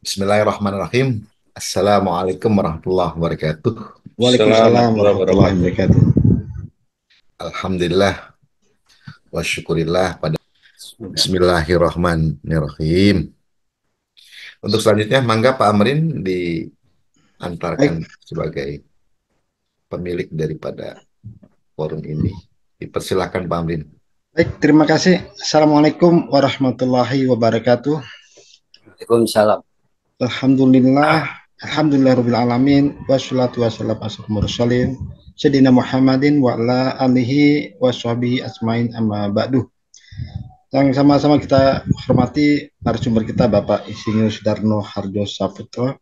Bismillahirrahmanirrahim. Assalamualaikum warahmatullahi wabarakatuh. Waalaikumsalam Assalamualaikum warahmatullahi warahmatullahi wabarakatuh. Alhamdulillah wa syukurillah pada wabarakatuh. Bismillahirrahmanirrahim. Untuk selanjutnya, mangga Pak Amrin diantarkan Baik, sebagai pemilik daripada forum ini. Dipersilakan Pak Amrin. baik, terima kasih. Assalamualaikum warahmatullahi wabarakatuh. Waalaikumsalam. Alhamdulillah, alhamdulillah rabbil alamin, wassalatu wassalamu ala mursalin, Sayyidina Muhammadin wa ala alihi wa sahbihi asmain amma ba'du. Yang sama-sama kita hormati narasumber kita Bapak Insinyur Sudarno Harjo Saparto,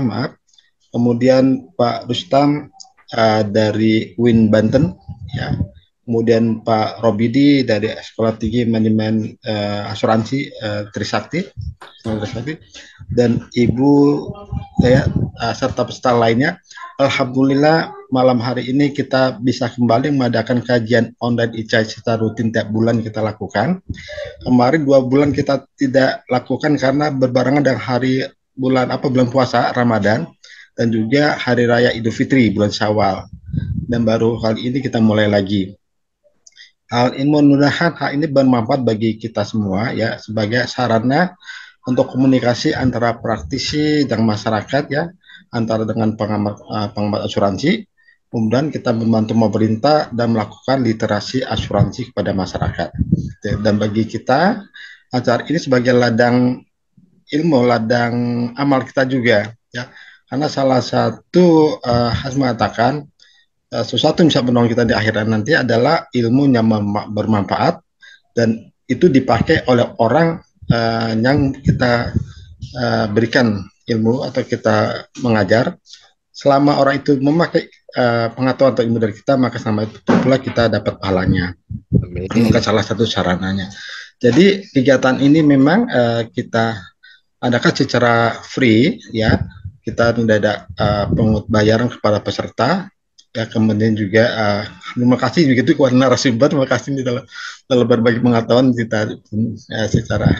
maaf. Kemudian Pak Rustam dari UIN Banten, ya. Kemudian Pak Robidi dari Sekolah Tinggi Manajemen Asuransi Trisakti, dan Ibu saya serta peserta lainnya. Alhamdulillah malam hari ini kita bisa kembali mengadakan kajian online ICAI secara rutin tiap bulan kita lakukan. Kemarin 2 bulan kita tidak lakukan karena berbarengan dengan bulan puasa Ramadan dan juga hari raya Idul Fitri bulan Syawal. Dan baru kali ini kita mulai lagi. Mudah-mudahan hal ini bermanfaat bagi kita semua ya sebagai sarana untuk komunikasi antara praktisi dan masyarakat ya, antara dengan pengamat asuransi. Kemudian kita membantu pemerintah dan melakukan literasi asuransi kepada masyarakat. Dan bagi kita acara ini sebagai ladang ilmu, ladang amal kita juga ya. Karena salah satu harus mengatakan sesuatu yang bisa menolong kita di akhirat nanti adalah ilmu yang bermanfaat dan itu dipakai oleh orang yang kita berikan ilmu atau kita mengajar. Selama orang itu memakai pengetahuan atau ilmu dari kita, maka sama itu pula kita dapat pahalanya. Amin. Maka salah satu sarananya. Jadi kegiatan ini memang kita adakan secara free ya. Kita tidak ada pungut bayaran kepada peserta ya, kemudian juga terima kasih begitu kepada narasumber, terima kasih dalam berbagi pengetahuan kita secara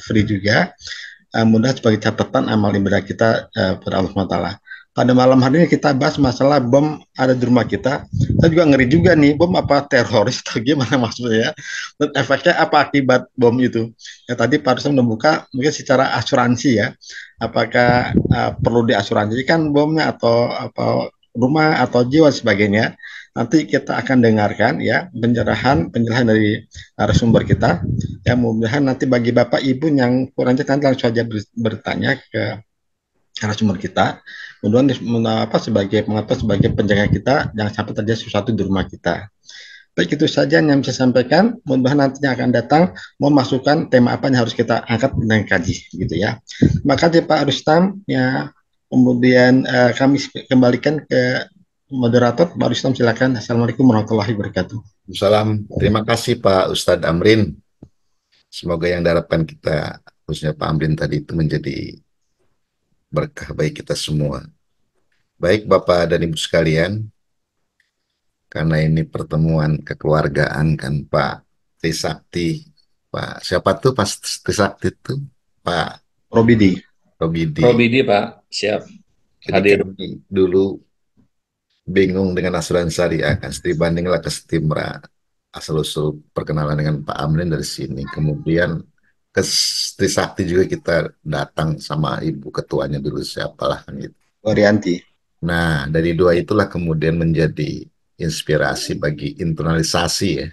free juga, mudah sebagai catatan amal ibadah kita pada Allah SWT. Pada malam hari ini kita bahas masalah bom ada di rumah kita. Saya juga ngeri juga nih, bom apa teroris atau gimana maksudnya ya, dan efeknya apa akibat bom itu. Ya tadi Pak Rustam membuka mungkin secara asuransi ya, apakah perlu diasuransikan bomnya atau apa rumah atau jiwa sebagainya. Nanti kita akan dengarkan ya penjelasan dari narasumber kita. Ya mudah-mudahan nanti bagi Bapak Ibu yang kurang jelas langsung saja bertanya ke narasumber kita. Mudah-mudahan sebagai pengetahuan sebagai penjaga kita jangan sampai terjadi sesuatu di rumah kita. Baik, itu saja yang bisa saya sampaikan. Mudah-mudahan nantinya akan datang mau masukkan tema apa yang harus kita angkat dan kaji gitu ya. Terima kasih Pak Rustam ya. Kemudian kami kembalikan ke moderator Pak Rustam, silakan. Assalamualaikum warahmatullahi wabarakatuh. Salam. Terima kasih Pak Ustadz Amrin. Semoga yang diharapkan kita, khususnya Pak Amrin tadi itu menjadi berkah bagi kita semua. Baik Bapak dan Ibu sekalian, karena ini pertemuan kekeluargaan kan Pak Trisakti, Pak siapa tuh Pak Trisakti itu Pak Robidi. Robidi. Robidi Pak, siap Jadi hadir. kami dulu bingung dengan asuransi syariah kan, studi bandinglah ke Stimra, asal-usul perkenalan dengan Pak Amrin dari sini, kemudian ke Trisakti juga kita datang sama ibu ketuanya dulu siapalah kan gitu. Orianti. Nah dari dua itulah kemudian menjadi inspirasi bagi internalisasi ya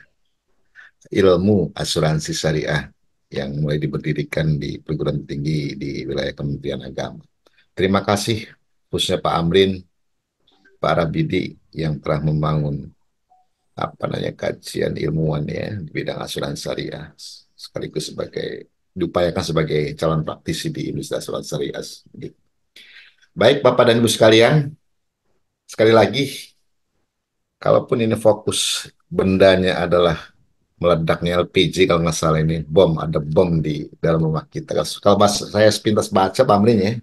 ilmu asuransi syariah yang mulai diberdirikan di perguruan tinggi di wilayah Kementerian Agama. Terima kasih khususnya Pak Amrin, Pak Rabidi yang telah membangun apa namanya kajian ilmuwan ya di bidang asuransi syariah sekaligus sebagai diupayakan sebagai calon praktisi di industri asuransi syariah. Baik Bapak dan Ibu sekalian, sekali lagi kalaupun ini fokus bendanya adalah meledaknya LPG kalau nggak salah ini bom ada bom di dalam rumah kita kalau saya sepintas baca pamrinya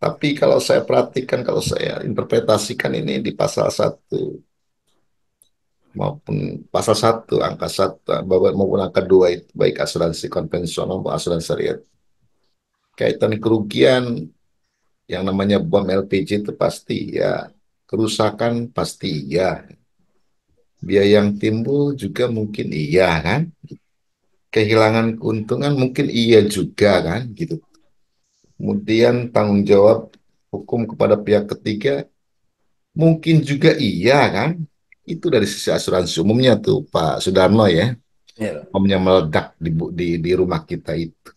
tapi kalau saya perhatikan kalau saya interpretasikan ini di pasal 1 maupun pasal 1 angka 1 maupun angka 2 itu baik asuransi konvensional maupun asuransi syariah kaitan kerugian yang namanya bom LPG itu pasti ya, kerusakan pasti iya, biaya yang timbul juga mungkin iya kan, kehilangan keuntungan mungkin iya juga kan gitu. Kemudian tanggung jawab hukum kepada pihak ketiga mungkin juga iya kan. Itu dari sisi asuransi umumnya tuh Pak Sudarno ya, Ya. bomnya meledak di rumah kita itu.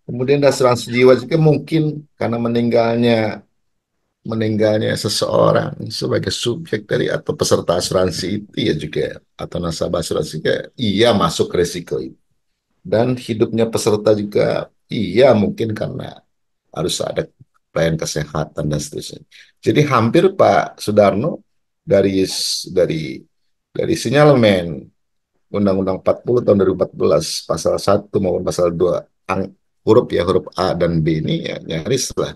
Kemudian ada asuransi jiwa juga mungkin karena meninggalnya seseorang sebagai subjek dari atau peserta asuransi itu ya juga, atau nasabah asuransi juga iya masuk resiko itu. Dan hidupnya peserta juga iya mungkin karena harus ada pelayanan kesehatan dan seterusnya. Jadi hampir Pak Sudarno dari dari dari sinyalemen Undang-Undang 40 tahun 2014 pasal 1 maupun pasal 2 huruf ya, huruf A dan B ini ya nyaris lah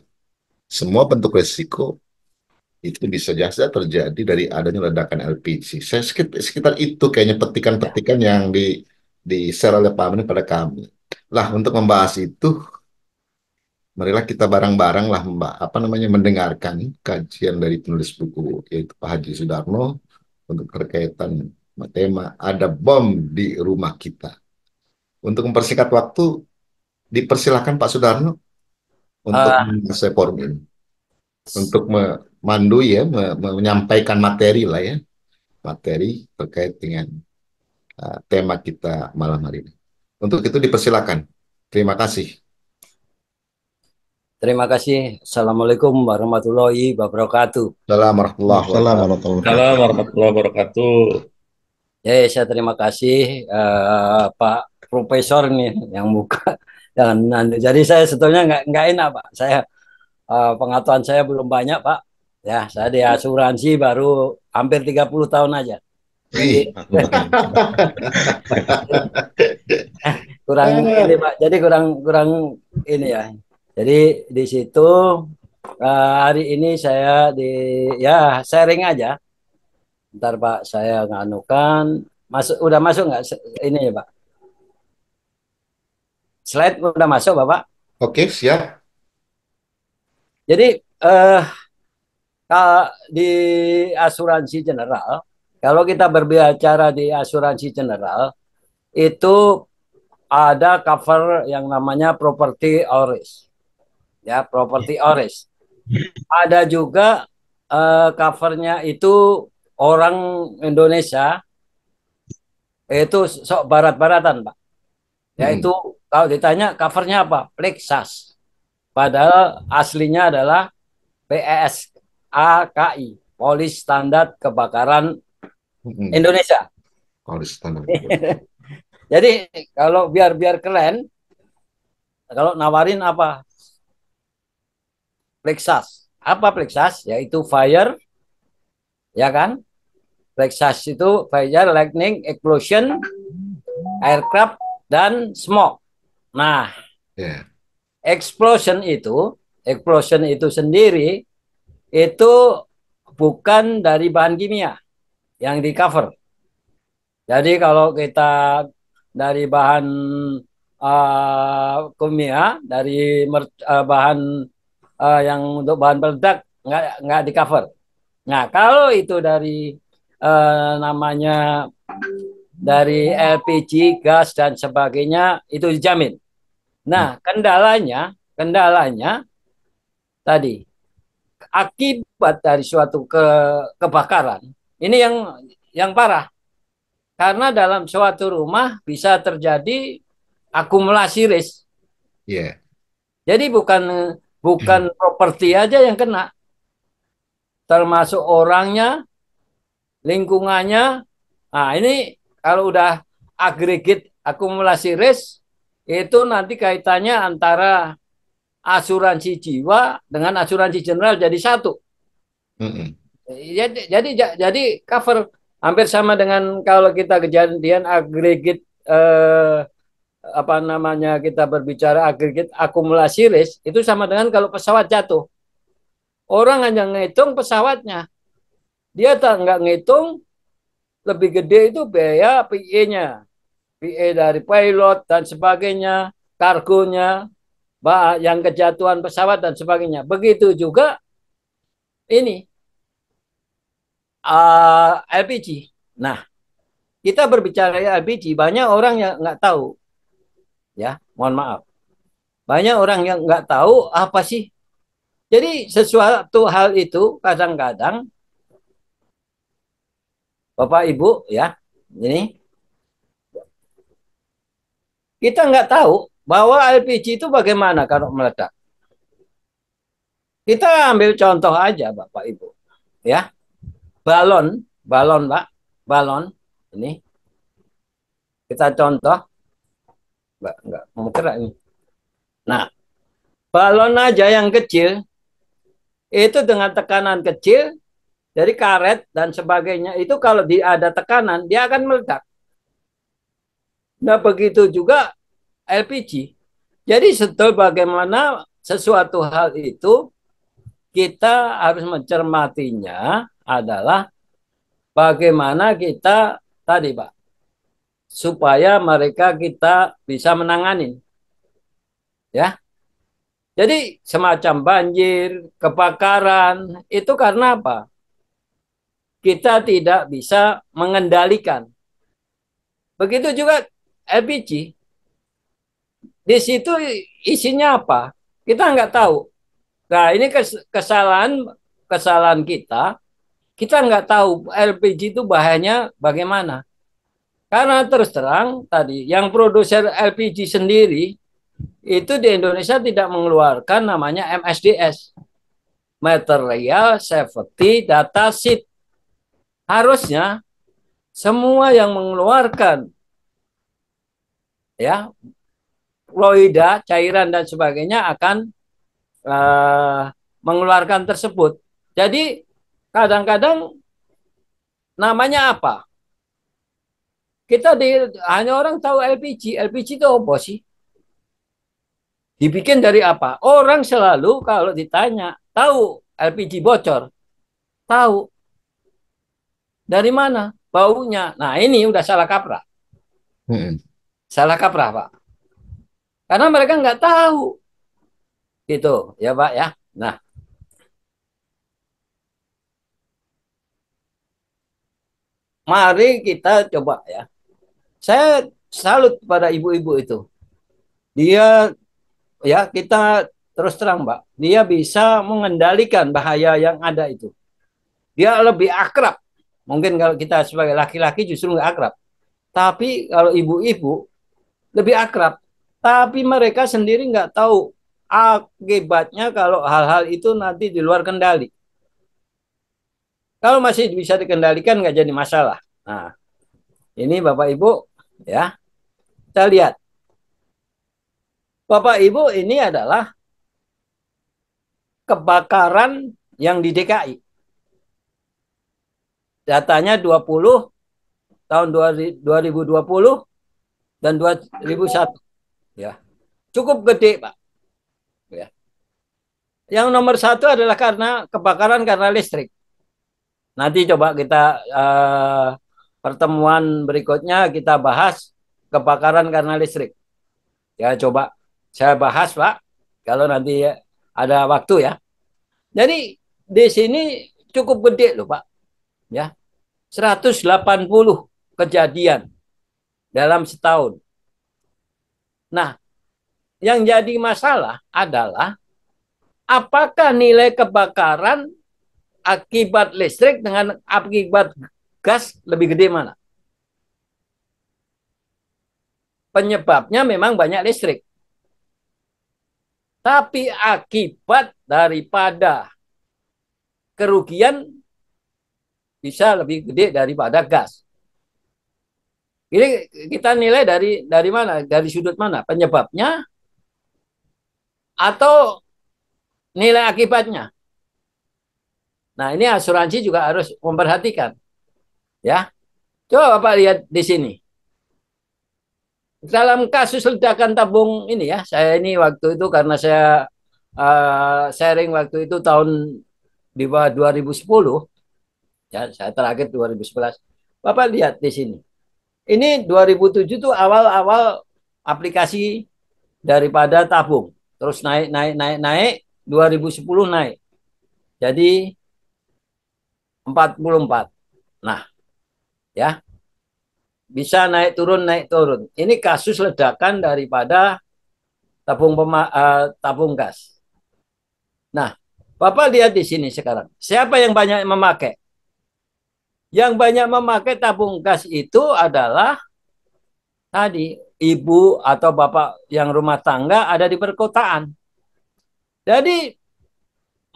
semua bentuk resiko itu bisa saja terjadi dari adanya ledakan LPG. Saya sekitar itu kayaknya petikan-petikan yang di share oleh Pak Amin pada kami. Lah untuk membahas itu, marilah kita bareng-bareng lah Mbak, apa namanya, mendengarkan kajian dari penulis buku yaitu Pak Haji Sudarno untuk berkaitan tema ada bom di rumah kita. Untuk mempersingkat waktu, dipersilakan Pak Sudarno untuk Ah, menguasai forum ini, untuk memandu ya, menyampaikan materi lah ya, materi terkait dengan tema kita malam hari ini. Untuk itu dipersilakan. Terima kasih. terima kasih. Assalamualaikum warahmatullahi wabarakatuh. Assalamualaikum warahmatullahi Waalaikumsalam wabarakatuh. warahmatullahi Salam wabarakatuh. warahmatullahi wabarakatuh. Ya, saya terima kasih Pak Profesor nih yang buka. Dan jadi saya sebetulnya nggak enak Pak. Saya pengetahuan saya belum banyak Pak. Ya, saya di asuransi baru hampir 30 tahun aja. Jadi Wih. kurang ini Pak. Jadi kurang kurang ini ya. Jadi di situ hari ini saya di ya sharing aja. Ntar Pak saya nganukan udah masuk nggak ini ya Pak? Slide udah masuk Bapak. Oke, siap. Jadi di asuransi general, kalau kita berbicara di asuransi general itu ada cover yang namanya property or risk. Ya, property or risk. Ada juga covernya itu orang Indonesia itu sok barat-baratan, Pak. Yaitu kalau ditanya covernya apa? Plexus. Padahal aslinya adalah PSAKI, Polis Standar Kebakaran Indonesia. Polis standar. Jadi kalau biar keren, kalau nawarin apa? Plexus. Apa Plexus? Yaitu fire, ya kan? Plexus itu fire, lightning, explosion, aircraft, dan smoke. Nah, Yeah. explosion itu sendiri itu bukan dari bahan kimia yang di cover. Jadi kalau kita dari bahan kimia, dari bahan yang untuk bahan peledak nggak di cover. Nah kalau itu dari namanya dari LPG, gas dan sebagainya itu dijamin. Nah kendalanya tadi akibat dari suatu kebakaran ini yang parah karena dalam suatu rumah bisa terjadi akumulasi risk. Yeah. Jadi bukan properti aja yang kena, termasuk orangnya, lingkungannya. Nah, ini kalau udah agregat akumulasi risk itu nanti kaitannya antara asuransi jiwa dengan asuransi general jadi satu. Jadi cover hampir sama dengan kalau kita kejadian agregat apa namanya kita berbicara agregat akumulasi risk itu sama dengan kalau pesawat jatuh. Orang hanya ngitung pesawatnya. Dia tak nggak ngitung lebih gede itu biaya PE-nya. PE dari pilot dan sebagainya, kargonya. yang kejatuhan pesawat dan sebagainya. Begitu juga ini LPG. Nah, kita berbicara LPG, banyak orang yang nggak tahu, ya, mohon maaf. Banyak orang yang nggak tahu apa sih. Jadi sesuatu hal itu kadang-kadang Bapak Ibu ya, ini kita nggak tahu bahwa LPG itu bagaimana kalau meledak. Kita ambil contoh aja Bapak Ibu, ya, balon, balon Pak, balon ini kita contoh, nggak mau gerak ini. Nah, balon aja yang kecil itu dengan tekanan kecil dari karet dan sebagainya itu kalau ada tekanan dia akan meledak. Nah, begitu juga LPG. Jadi bagaimana sesuatu hal itu kita harus mencermatinya adalah bagaimana kita tadi Pak supaya mereka kita bisa menangani ya. Jadi semacam banjir, kebakaran itu karena apa? Kita tidak bisa mengendalikan. Begitu juga LPG. Di situ isinya apa? Kita nggak tahu. Nah, ini kesalahan kesalahan kita. Kita nggak tahu LPG itu bahayanya bagaimana. Karena terus terang tadi, yang produser LPG sendiri itu di Indonesia tidak mengeluarkan namanya MSDS, Material Safety Data Sheet. Harusnya semua yang mengeluarkan ya fluida, cairan dan sebagainya akan uh, mengeluarkan tersebut. Jadi kadang-kadang namanya apa? Hanya orang tahu LPG. LPG itu apa sih? Dibikin dari apa? Orang selalu kalau ditanya, tahu LPG bocor? Tahu. Dari mana? Baunya. Nah, ini udah salah kaprah. Salah kaprah, Pak. Karena mereka nggak tahu. Gitu, ya Pak ya. Nah, mari kita coba ya. Saya salut pada ibu-ibu itu. Dia ya kita terus terang, Mbak. Dia bisa mengendalikan bahaya yang ada itu. Dia lebih akrab. Mungkin kalau kita sebagai laki-laki justru nggak akrab. Tapi kalau ibu-ibu lebih akrab. Tapi mereka sendiri nggak tahu akibatnya kalau hal-hal itu nanti di luar kendali. Kalau masih bisa dikendalikan nggak jadi masalah. Nah, ini Bapak Ibu ya, kita lihat. Bapak Ibu ini adalah kebakaran yang di DKI. Datanya 20 tahun 2020 dan 2001 ya. Cukup gede, Pak. Ya. Yang nomor satu adalah karena kebakaran karena listrik. Nanti coba kita pertemuan berikutnya kita bahas kebakaran karena listrik. Ya, coba saya bahas, Pak. Kalau nanti ada waktu ya. Jadi di sini cukup gede loh, Pak. Ya. 180 kejadian dalam setahun. Nah, yang jadi masalah adalah apakah nilai kebakaran akibat listrik dengan akibat gas lebih gede mana? Penyebabnya memang banyak listrik. Tapi akibat daripada kerugian bisa lebih gede daripada gas. Ini kita nilai dari mana? Dari sudut mana? Penyebabnya atau nilai akibatnya? Nah, ini asuransi juga harus memperhatikan. Ya. Coba Bapak lihat di sini. Dalam kasus ledakan tabung ini ya, saya ini waktu itu karena saya sharing waktu itu tahun di bawah 2010, ya saya terakhir 2011. Bapak lihat di sini. Ini 2007 tuh awal-awal aplikasi daripada tabung. terus naik, 2010 naik. Jadi 44. Nah, ya, bisa naik turun. Ini kasus ledakan daripada tabung gas. Nah, Bapak lihat di sini sekarang. Siapa yang banyak memakai? Yang banyak memakai tabung gas itu adalah tadi ibu atau bapak yang rumah tangga ada di perkotaan. Jadi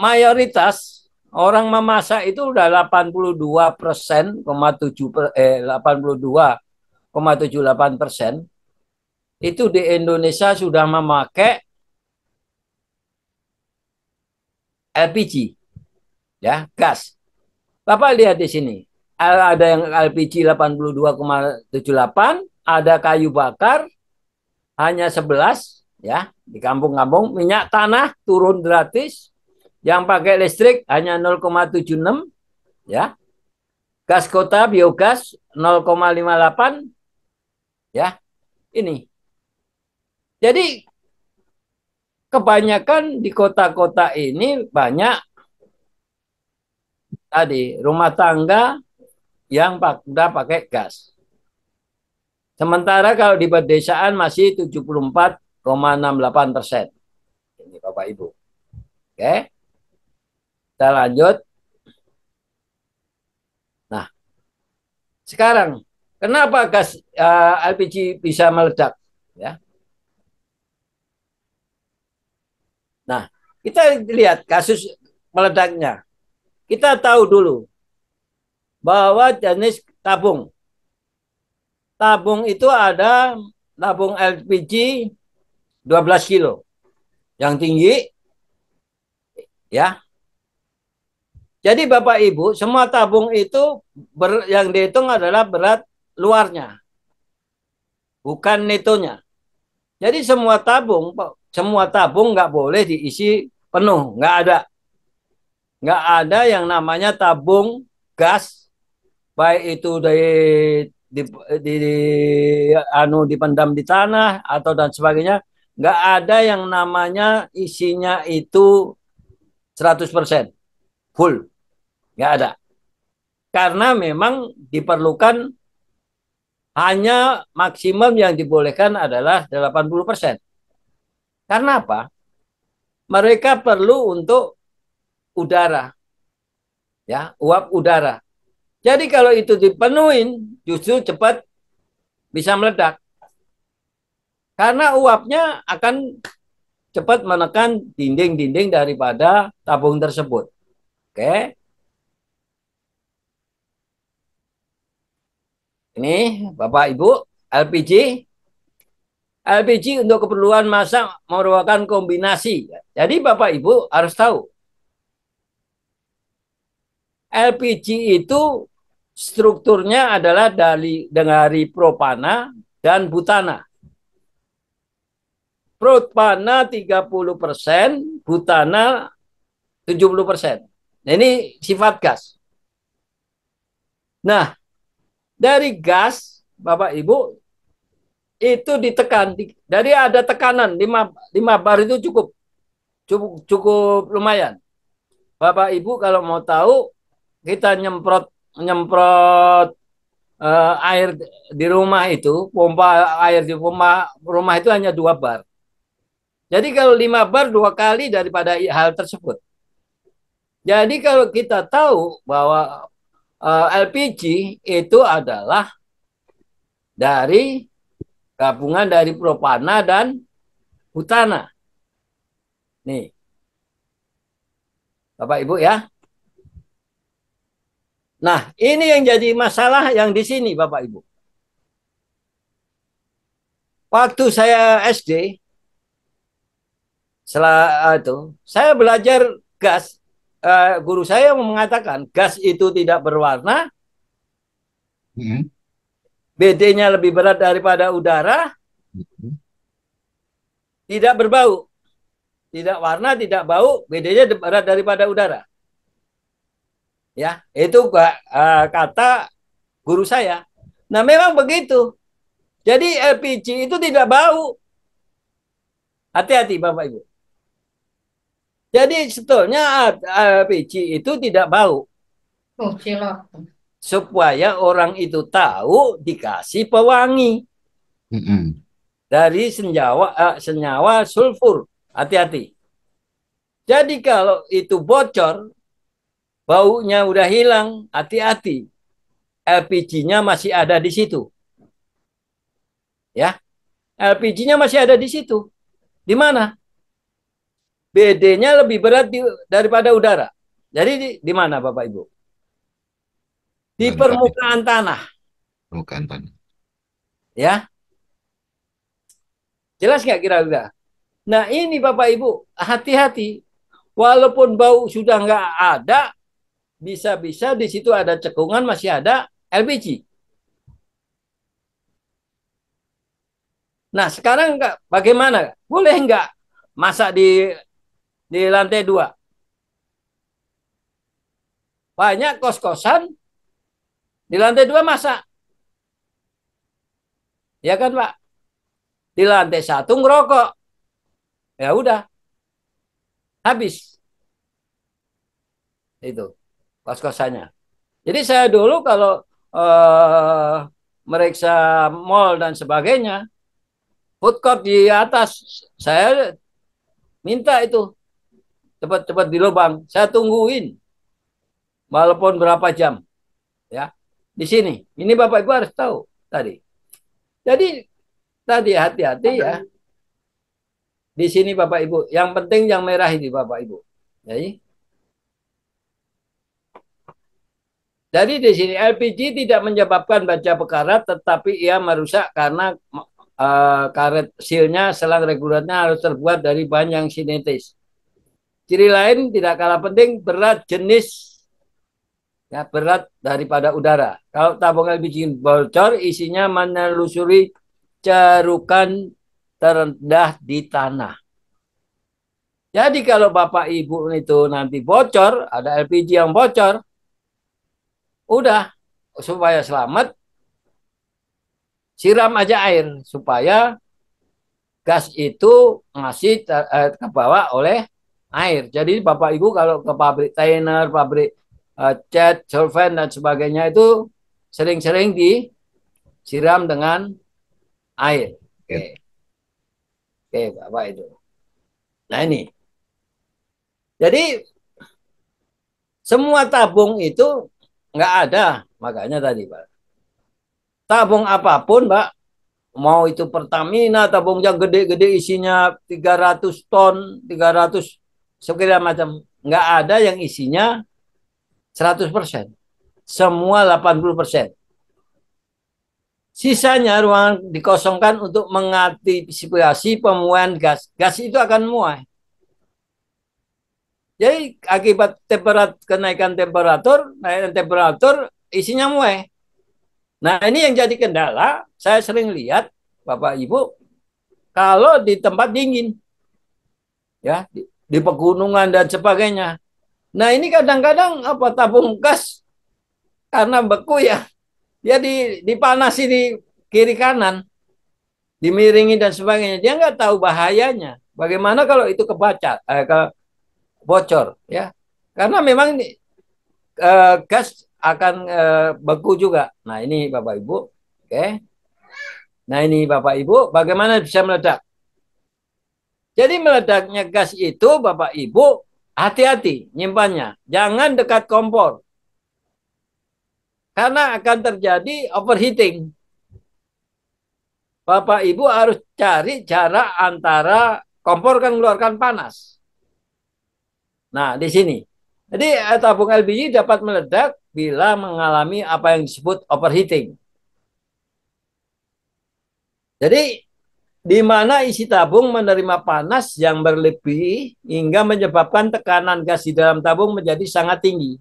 mayoritas orang memasak itu udah 82,78% itu di Indonesia sudah memakai LPG, ya, gas. Bapak lihat di sini. Ada yang LPG 82,78, ada kayu bakar hanya 11, ya, di kampung-kampung. Minyak tanah turun gratis. Yang pakai listrik hanya 0,76, ya. Gas kota biogas 0,58, ya. Ini. Jadi kebanyakan di kota-kota ini banyak tadi rumah tangga yang udah pakai gas. Sementara kalau di pedesaan masih 74,68%. Ini Bapak Ibu. Oke. Kita lanjut. Nah, sekarang kenapa gas LPG bisa meledak? Ya. Nah, kita lihat kasus meledaknya. Kita tahu dulu bahwa jenis tabung. Tabung itu ada tabung LPG 12 kilo. Yang tinggi, ya. Jadi Bapak Ibu, semua tabung itu yang dihitung adalah berat luarnya, bukan netonya. Jadi semua tabung nggak boleh diisi penuh, nggak ada yang namanya tabung gas, baik itu di, di dipendam di tanah atau dan sebagainya, nggak ada yang namanya isinya itu 100% full, nggak ada. Karena memang diperlukan hanya maksimum yang dibolehkan adalah 80%. Karena apa? Mereka perlu untuk udara, ya, uap udara. Jadi kalau itu dipenuhin, justru cepat bisa meledak. Karena uapnya akan cepat menekan dinding-dinding daripada tabung tersebut. Oke. Ini Bapak Ibu, LPG. LPG untuk keperluan masak merupakan kombinasi. Jadi Bapak Ibu harus tahu. LPG itu strukturnya adalah dari propana dan butana. Propana 30%, butana 70%. Nah, ini sifat gas. Nah, dari gas, Bapak Ibu, itu ditekan. Jadi ada tekanan 5 bar itu cukup lumayan. Bapak Ibu kalau mau tahu, kita nyemprot air di rumah itu, pompa air di rumah itu hanya 2 bar. Jadi kalau 5 bar 2 kali daripada hal tersebut. Jadi kalau kita tahu bahwa LPG itu adalah dari gabungan dari propana dan butana. Nih, Bapak Ibu ya. Nah, ini yang jadi masalah yang di sini Bapak Ibu. Waktu saya SD, setelah itu, saya belajar gas. Guru saya mengatakan gas itu tidak berwarna, BD-nya lebih berat daripada udara, tidak berbau, tidak warna, tidak bau, BD-nya berat daripada udara. Ya, itu kata guru saya. Nah, memang begitu. Jadi LPG itu tidak bau. Hati-hati Bapak Ibu. Jadi sebetulnya LPG itu tidak bau. Oh, cilok. Supaya orang itu tahu dikasih pewangi dari senyawa sulfur. Hati-hati. Jadi kalau itu bocor, baunya udah hilang, hati-hati. LPG-nya masih ada di situ. Ya, LPG-nya masih ada di situ. Di mana? BD-nya lebih berat daripada udara. Jadi di mana Bapak Ibu? Di permukaan tanah. Permukaan tanah. Ya, jelas nggak kira-kira? Nah ini Bapak Ibu, hati-hati. Walaupun bau sudah nggak ada, bisa-bisa di situ ada cekungan masih ada LPG. Nah sekarang bagaimana? Boleh nggak masak di lantai 2? Banyak kos-kosan di lantai 2 masak. Ya kan Pak? Di lantai 1 ngerokok. Ya udah, habis. Itu kos-kosannya. Jadi saya dulu kalau meriksa mall dan sebagainya, food court di atas, saya minta itu cepat-cepat di lubang. Saya tungguin, walaupun berapa jam, ya. Di sini, ini Bapak Ibu harus tahu tadi. Jadi tadi hati-hati ya. Di sini Bapak Ibu, yang penting yang merah ini Bapak Ibu. Jadi di sini LPG tidak menyebabkan baja bekarat, tetapi ia merusak karena karet silnya, selang regulernya harus terbuat dari bahan yang sintetis. Ciri lain tidak kalah penting, berat jenis, ya, berat daripada udara. Kalau tabung LPG bocor, isinya menelusuri cerukan terendah di tanah. Jadi kalau Bapak Ibu itu nanti bocor, ada LPG yang bocor, udah, supaya selamat, siram aja air supaya gas itu masih kebawa oleh air. Jadi Bapak Ibu kalau ke pabrik Tainer, pabrik cat, solvent dan sebagainya itu sering-sering disiram dengan air. Oke. Oke, Bapak itu. Nah ini. Jadi semua tabung itu nggak ada, makanya tadi Pak. Tabung apapun, Pak, mau itu Pertamina, tabung yang gede-gede isinya 300 ton, 300 segala macam. Nggak ada yang isinya 100%. Semua 80%. Sisanya ruang dikosongkan untuk mengantisipasi pemuaian gas. Gas itu akan muai. Jadi akibat kenaikan temperatur, isinya muai. Nah ini yang jadi kendala, saya sering lihat Bapak Ibu, kalau di tempat dingin, ya di pegunungan dan sebagainya. Nah ini kadang-kadang apa tabung gas karena beku ya, dia dipanasi di kiri kanan, dimiringi dan sebagainya. Dia nggak tahu bahayanya. Bagaimana kalau itu bocor, ya? Karena memang gas akan beku juga. Nah ini Bapak Ibu, oke. Nah ini Bapak Ibu, bagaimana bisa meledak? Jadi meledaknya gas itu Bapak Ibu hati-hati nyimpannya. Jangan dekat kompor. Karena akan terjadi overheating. Bapak Ibu harus cari cara antara kompor kan mengeluarkan panas. Nah di sini. Jadi tabung LPG dapat meledak bila mengalami apa yang disebut overheating. Jadi di mana isi tabung menerima panas yang berlebih hingga menyebabkan tekanan gas di dalam tabung menjadi sangat tinggi.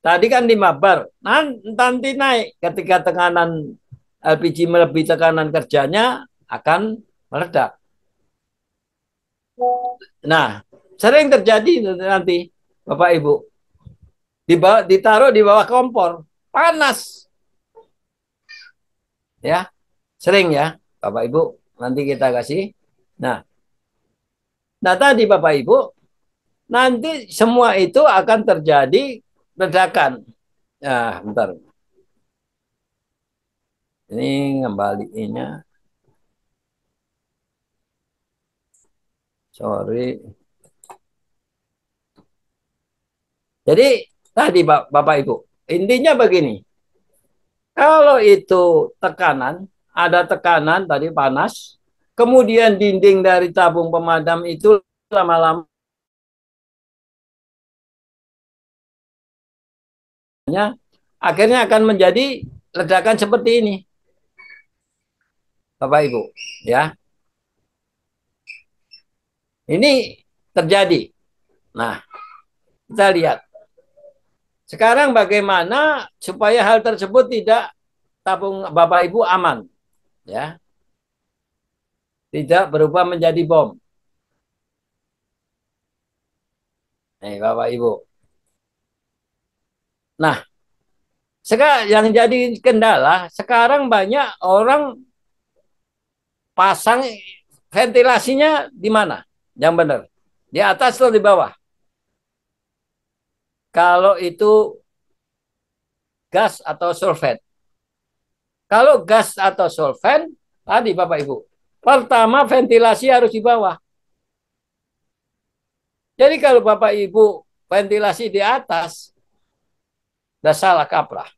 Tadi kan 5 bar, nanti naik ketika tekanan LPG melebihi tekanan kerjanya akan meledak. Nah, sering terjadi nanti Bapak Ibu ditaruh di bawah kompor, panas. Ya, sering ya Bapak Ibu, nanti kita kasih. Nah, Nah tadi Bapak Ibu, nanti semua itu akan terjadi ledakan. Nah, bentar. Ini ngembaliinnya. Sorry. Jadi tadi Bapak Ibu, intinya begini. Kalau itu tekanan, ada tekanan tadi panas, kemudian dinding dari tabung pemadam itu lama-lama akhirnya akan menjadi ledakan seperti ini, Bapak Ibu. Ya, ini terjadi. Nah, kita lihat. Sekarang bagaimana supaya hal tersebut tidak tabung Bapak Ibu aman, ya, tidak berubah menjadi bom. Nih, Bapak Ibu. Nah, sekarang yang jadi kendala sekarang banyak orang pasang ventilasinya di mana? Yang benar, di atas atau di bawah? Kalau itu gas atau solvent. Kalau gas atau solvent, tadi Bapak Ibu, pertama ventilasi harus di bawah. Jadi kalau Bapak Ibu ventilasi di atas, udah salah kaprah.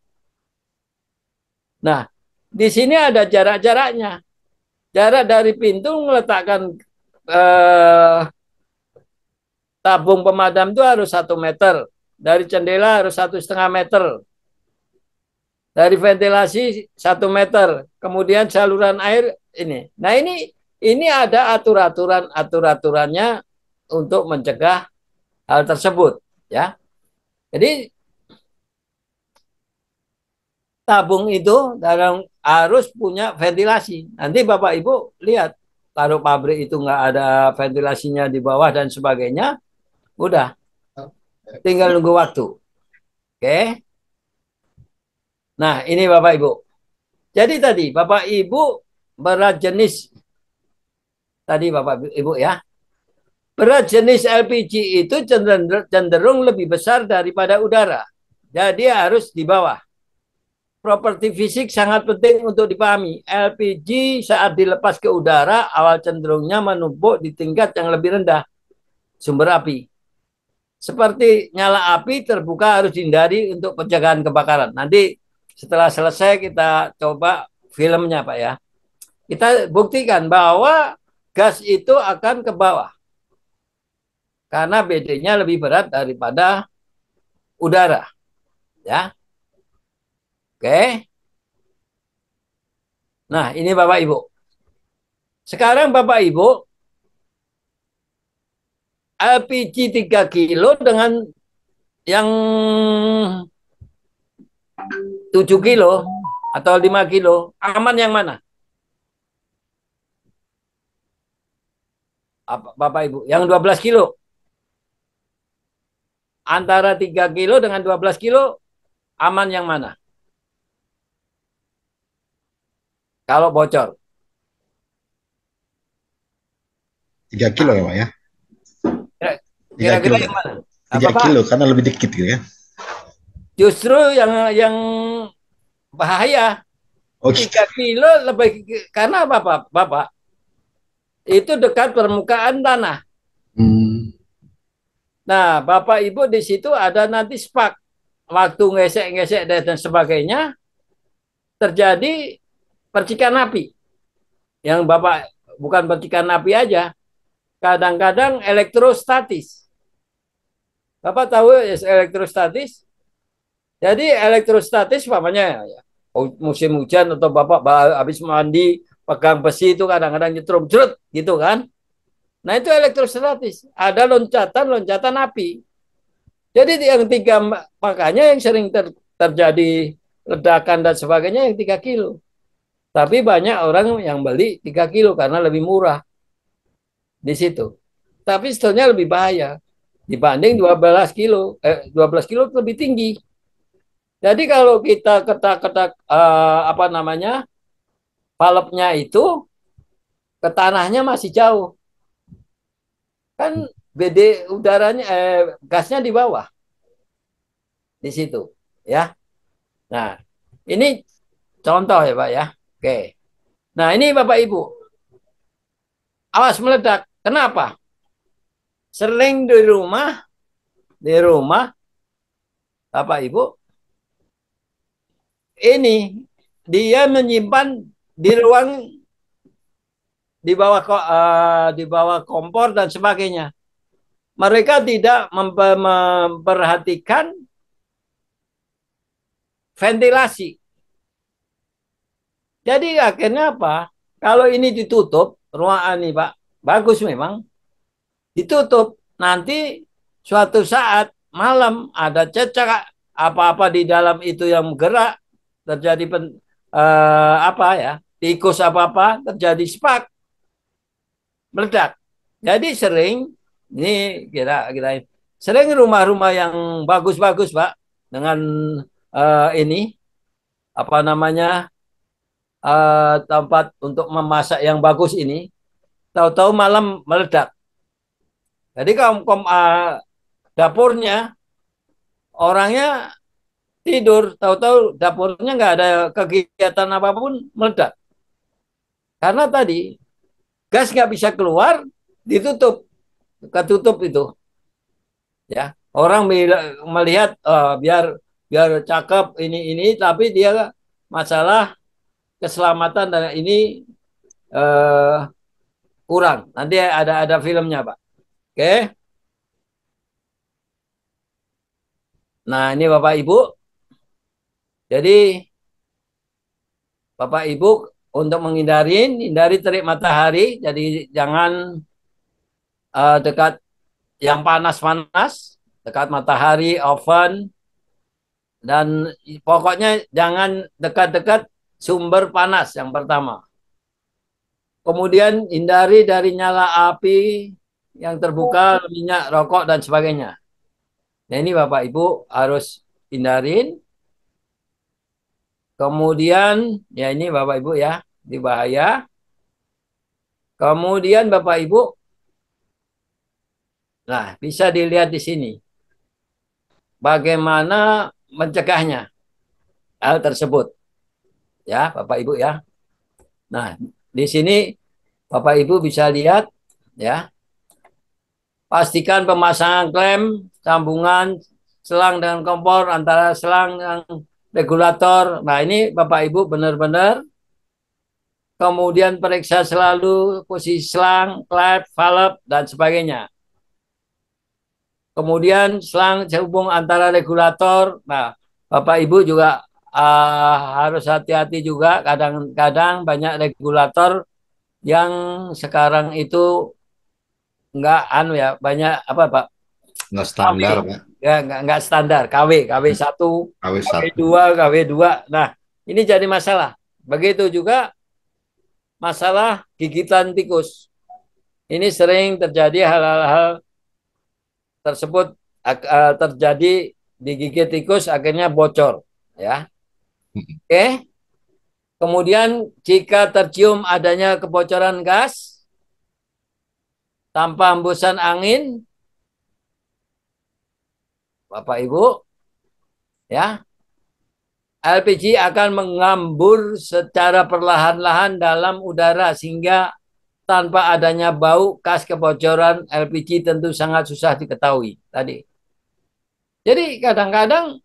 Nah, di sini ada jarak-jaraknya. Jarak dari pintu meletakkan tabung pemadam itu harus 1 meter. Dari jendela harus 1,5 meter. Dari ventilasi 1 meter. Kemudian saluran air ini. Nah ini ada aturan-aturannya untuk mencegah hal tersebut. Ya, jadi tabung itu dalam harus punya ventilasi. Nanti Bapak Ibu lihat kalau pabrik itu nggak ada ventilasinya di bawah dan sebagainya, udah tinggal nunggu waktu. Oke. Nah, ini Bapak Ibu. Jadi tadi Bapak Ibu berat jenis tadi Bapak Ibu ya. Berat jenis LPG itu cenderung lebih besar daripada udara. Jadi harus di bawah. Properti fisik sangat penting untuk dipahami. LPG saat dilepas ke udara awal cenderungnya menumpuk di tingkat yang lebih rendah sumber api. Seperti nyala api terbuka harus dihindari untuk pencegahan kebakaran. Nanti setelah selesai kita coba filmnya Pak ya. Kita buktikan bahwa gas itu akan ke bawah. Karena BD-nya lebih berat daripada udara. Ya. Oke. Nah, ini Bapak Ibu. Sekarang Bapak Ibu, LPG 3 kilo dengan yang 7 kilo atau 5 kilo, aman yang mana? Bapak Ibu, yang 12 kilo. Antara 3 kilo dengan 12 kilo, aman yang mana? Kalau bocor. 3 kilo ya Pak ya? Kira-kira yang mana? 3 kilo karena lebih dikit gitu ya. Justru yang bahaya. Oh, 3 kilo lebih karena apa Bapak? Itu dekat permukaan tanah. Nah, Bapak Ibu di situ ada nanti spark. Waktu ngesek-ngesek dan sebagainya terjadi percikan api. Yang Bapak bukan percikan api aja. Kadang-kadang elektrostatis. Bapak tahu elektrostatis? Jadi elektrostatis namanya ya, musim hujan atau Bapak habis mandi pegang besi itu kadang-kadang nyetrum jerut gitu kan. Nah itu elektrostatis. Ada loncatan api. Jadi yang 3 makanya yang sering terjadi ledakan dan sebagainya yang 3 kilo. Tapi banyak orang yang beli 3 kilo karena lebih murah di situ. Tapi sebetulnya lebih bahaya dibanding 12 kilo. 12 kilo lebih tinggi. Jadi kalau kita ketak-ketak apa namanya valve-nya itu ke tanahnya masih jauh. Kan BD udaranya gasnya di bawah di situ ya. Nah, ini contoh ya Pak ya. Oke. Nah, ini Bapak Ibu, awas meledak. Kenapa? Sering di rumah Bapak Ibu ini dia menyimpan di ruang di bawah kompor dan sebagainya. Mereka tidak memperhatikan ventilasi. Jadi akhirnya apa? Kalau ini ditutup, ruangan ini Pak, bagus memang, ditutup. Nanti suatu saat malam ada cecak apa-apa di dalam itu yang gerak, terjadi apa ya, tikus apa-apa, terjadi spark, meledak. Jadi sering, ini kira-kira sering rumah-rumah yang bagus-bagus Pak, dengan ini, apa namanya, tempat untuk memasak yang bagus ini, tahu-tahu malam meledak. Jadi kalau dapurnya orangnya tidur, tahu-tahu dapurnya nggak ada kegiatan apapun, meledak. Karena tadi gas nggak bisa keluar, ditutup, ketutup itu, ya. Orang melihat biar biar cakep ini, tapi dia masalah keselamatan dan ini eh, kurang. Nanti ada filmnya, Pak. Oke. Nah, ini Bapak Ibu. Jadi Bapak Ibu untuk hindari terik matahari. Jadi jangan dekat yang panas-panas, dekat matahari, oven, dan pokoknya jangan dekat-dekat sumber panas yang pertama. Kemudian hindari dari nyala api yang terbuka, minyak, rokok, dan sebagainya. Nah ini Bapak Ibu harus hindarin. Kemudian, ya ini Bapak Ibu ya, di bahaya. Kemudian Bapak Ibu, nah bisa dilihat di sini. Bagaimana mencegahnya hal tersebut. Ya Bapak Ibu ya. Nah di sini Bapak Ibu bisa lihat ya. Pastikan pemasangan klem, sambungan selang dengan kompor antara selang yang regulator. Nah ini Bapak Ibu benar-benar. Kemudian periksa selalu posisi selang, klep, valve, dan sebagainya. Kemudian selang sehubung antara regulator. Nah, Bapak Ibu juga harus hati-hati juga. Kadang-kadang banyak regulator yang sekarang itu nggak anu ya, banyak apa Pak? Nggak KW. standar, Pak. Ya, nggak standar. KW 1, KW KW 1. 2, KW 2. Nah, ini jadi masalah. Begitu juga masalah gigitan tikus. Ini sering terjadi hal-hal tersebut terjadi digigit tikus akhirnya bocor ya. Oke. Kemudian jika tercium adanya kebocoran gas tanpa hembusan angin, Bapak Ibu ya, LPG akan mengambur secara perlahan-lahan dalam udara sehingga tanpa adanya bau gas kebocoran LPG tentu sangat susah diketahui tadi. Jadi kadang-kadang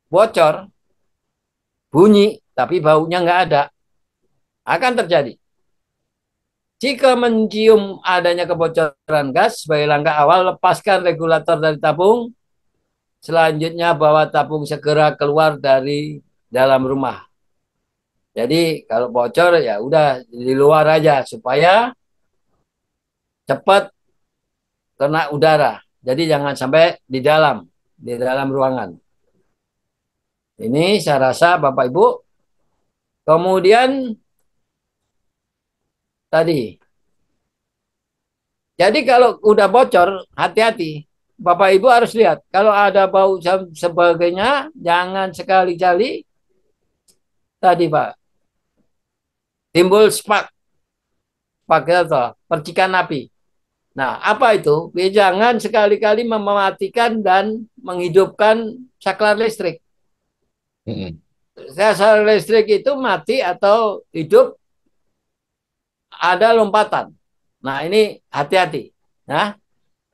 bocor, bunyi, tapi baunya nggak ada. Akan terjadi. Jika mencium adanya kebocoran gas, sebagai langkah awal, lepaskan regulator dari tabung. Selanjutnya, bawa tabung segera keluar dari dalam rumah. Jadi, kalau bocor, ya udah di luar aja, supaya cepat kena udara. Jadi, jangan sampai di dalam ruangan. Ini saya rasa Bapak Ibu. Kemudian, tadi, jadi kalau udah bocor, hati-hati. Bapak Ibu harus lihat. Kalau ada bau sebagainya, jangan sekali-kali tadi Pak, timbul spark, percikan api. Nah, apa itu? Ya, jangan sekali-kali mematikan dan menghidupkan saklar listrik. Mm-mm. Saklar listrik itu mati atau hidup ada lompatan. Nah, ini hati-hati. Nah,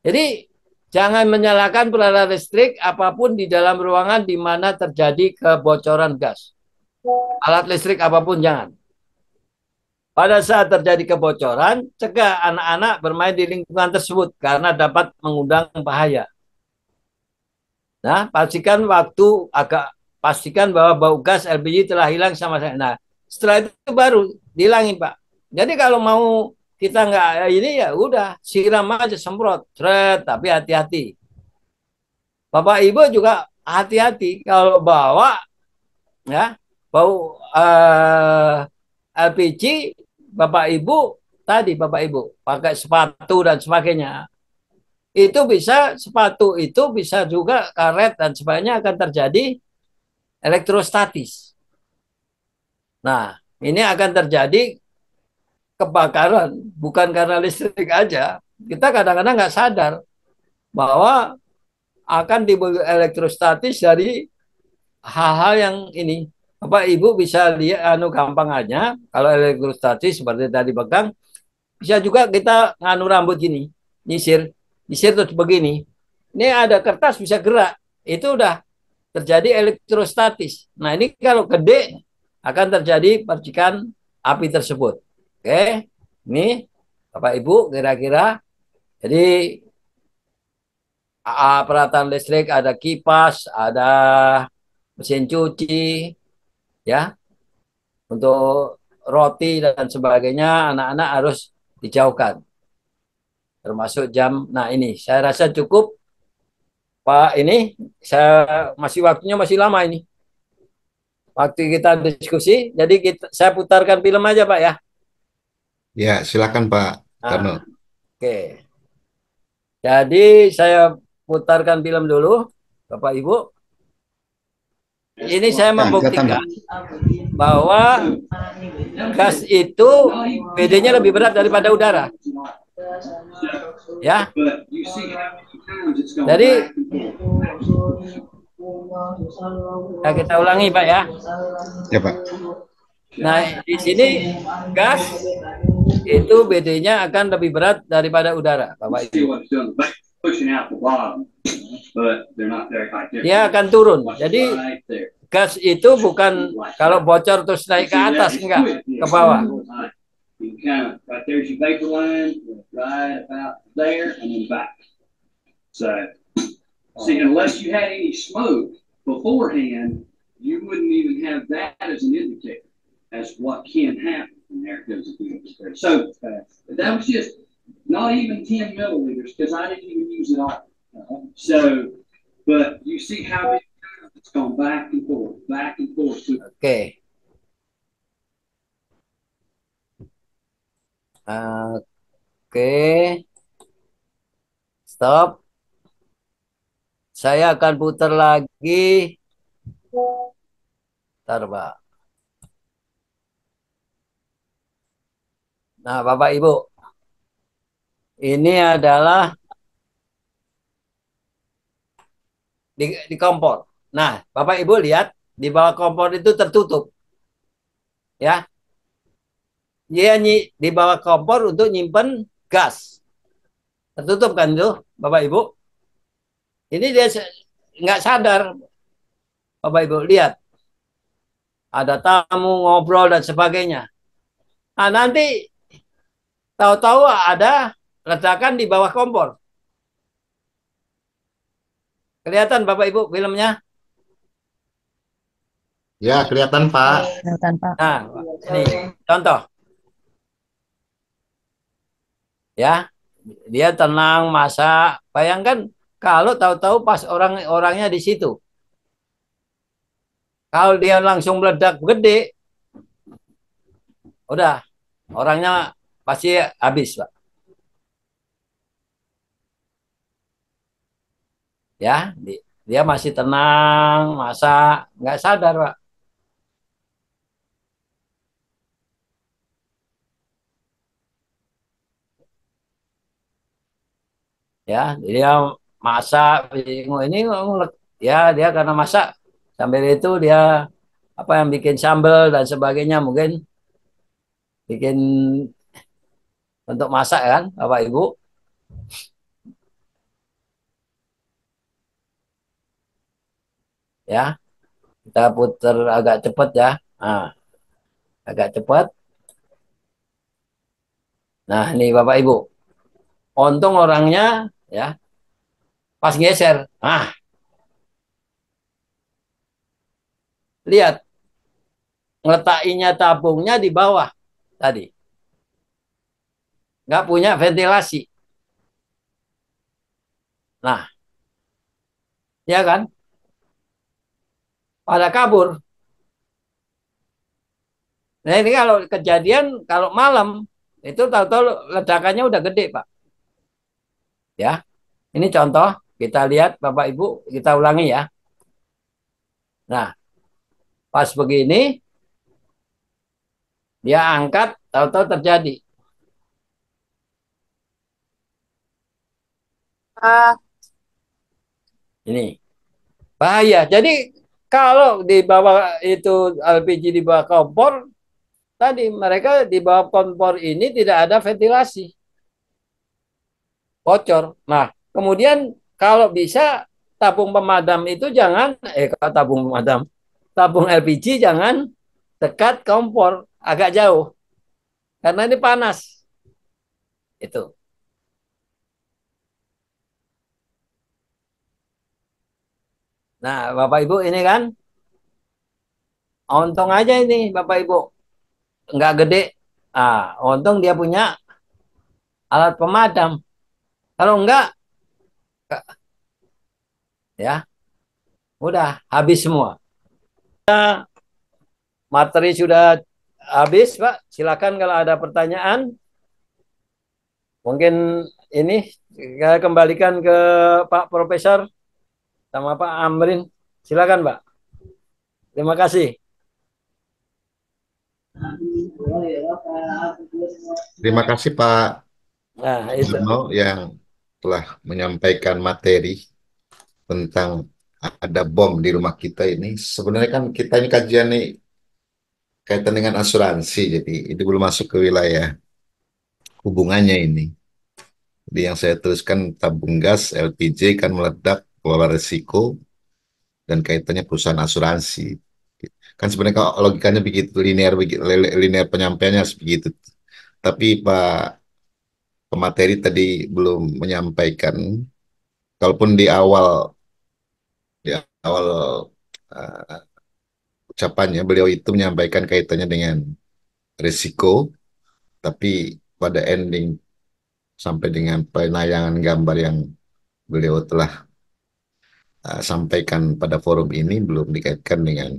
jadi jangan menyalakan peralatan listrik apapun di dalam ruangan di mana terjadi kebocoran gas. Alat listrik apapun jangan. Pada saat terjadi kebocoran, cegah anak-anak bermain di lingkungan tersebut karena dapat mengundang bahaya. Nah, pastikan bahwa bau gas LPG telah hilang sama saya. Nah, setelah itu baru dihilangin, Pak. Jadi kalau mau kita nggak ini ya udah siram aja semprot, seret, tapi hati-hati. Bapak Ibu juga hati-hati kalau bawa ya bau LPG. Bapak Ibu pakai sepatu dan sebagainya. Itu bisa sepatu itu bisa juga karet dan sebagainya akan terjadi elektrostatis. Nah, ini akan terjadi kebakaran bukan karena listrik aja. Kita kadang-kadang nggak sadar bahwa akan timbul elektrostatis dari hal-hal yang ini. Bapak Ibu bisa lihat gampang aja kalau elektrostatis seperti tadi pegang bisa juga kita nganu rambut gini, nyisir, nyisir terus begini. Ini ada kertas bisa gerak, itu udah terjadi elektrostatis. Nah ini kalau gede akan terjadi percikan api tersebut. Oke, ini Bapak Ibu kira-kira. Jadi peralatan listrik ada kipas, ada mesin cuci, ya untuk roti dan sebagainya anak-anak harus dijauhkan termasuk jam. Nah ini saya rasa cukup Pak. Ini saya waktunya masih lama ini waktu kita diskusi. Jadi saya putarkan film aja Pak ya. Ya, silakan Pak Karno. Nah, oke. Jadi saya putarkan film dulu Bapak Ibu. Ini saya Ya, kelihatan, Pak. membuktikan bahwa gas itu PD-nya lebih berat daripada udara. Ya. Jadi ya kita ulangi Pak ya. Ya, Pak. Nah, di sini gas itu BD-nya akan lebih berat daripada udara, Bapak Ibu. Dia akan turun. Jadi gas itu bukan kalau bocor terus naik ke atas, enggak, ke bawah. See, unless you had any smoke beforehand, you wouldn't even have that as an indicator as what can happen. And there it goes again. So that was just not even 10 milliliters because I didn't even use it all. So, but you see how it's gone back and forth, back and forth. Oke. Oke. Stop. Saya akan putar lagi. Ntar, Pak. Nah, Bapak Ibu. Ini adalah di kompor. Nah, Bapak Ibu lihat di bawah kompor itu tertutup. Ya. Dia di bawah kompor untuk nyimpen gas. Tertutup kan itu, Bapak Ibu? Ini dia nggak sadar, Bapak Ibu lihat. Ada tamu ngobrol dan sebagainya. Nah, nanti tahu-tahu ada ledakan di bawah kompor. Kelihatan Bapak Ibu filmnya? Ya, kelihatan Pak. Kelihatan, Pak. Nah, ini contoh. Ya, dia tenang masak. Bayangkan kalau tahu-tahu pas orang-orangnya di situ. Kalau dia langsung meledak gede, udah orangnya pasti habis, Pak. Ya, dia masih tenang, masak, nggak sadar, Pak. ya dia masak ini ya dia karena masak sambil itu dia apa yang bikin sambal dan sebagainya mungkin bikin untuk masak kan Bapak Ibu ya kita putar agak cepat ya nah, agak cepat nah ini Bapak Ibu untung orangnya ya pas geser ah lihat ngeletakinya tabungnya di bawah tadi nggak punya ventilasi nah ya kan pada kabur. Nah ini kalau kejadian kalau malam itu tahu-tahu ledakannya udah gede Pak. Ya, ini contoh kita lihat Bapak Ibu kita ulangi ya. Nah pas begini dia angkat tahu-tahu terjadi. Ah, ini bahaya. Jadi kalau di bawah itu LPG di bawah kompor tadi mereka di bawah kompor ini tidak ada ventilasi bocor. Nah kemudian kalau bisa tabung pemadam itu jangan kalau tabung pemadam tabung LPG jangan dekat kompor agak jauh karena ini panas itu. Nah, Bapak Ibu ini kan untung aja ini Bapak Ibu nggak gede. Ah, untung dia punya alat pemadam. Kalau enggak ya udah habis semua. Materi sudah habis, Pak. Silakan kalau ada pertanyaan. Mungkin ini saya kembalikan ke Pak Profesor sama Pak Amrin. Silakan, Pak. Terima kasih. Terima kasih Pak Nah, itu. Darno yang telah menyampaikan materi tentang ada bom di rumah kita ini. Sebenarnya kan kita ini kajian nih kaitan dengan asuransi, jadi itu belum masuk ke wilayah hubungannya ini. Jadi yang saya tuliskan tabung gas LPG kan meledak, kelola risiko dan kaitannya perusahaan asuransi. Kan sebenarnya kalau logikanya begitu linear, linear penyampaiannya begitu. Tapi Pak pemateri tadi belum menyampaikan, kalaupun di awal uh, ucapannya beliau itu menyampaikan kaitannya dengan risiko, tapi pada ending sampai dengan penayangan gambar yang beliau telah sampaikan pada forum ini belum dikaitkan dengan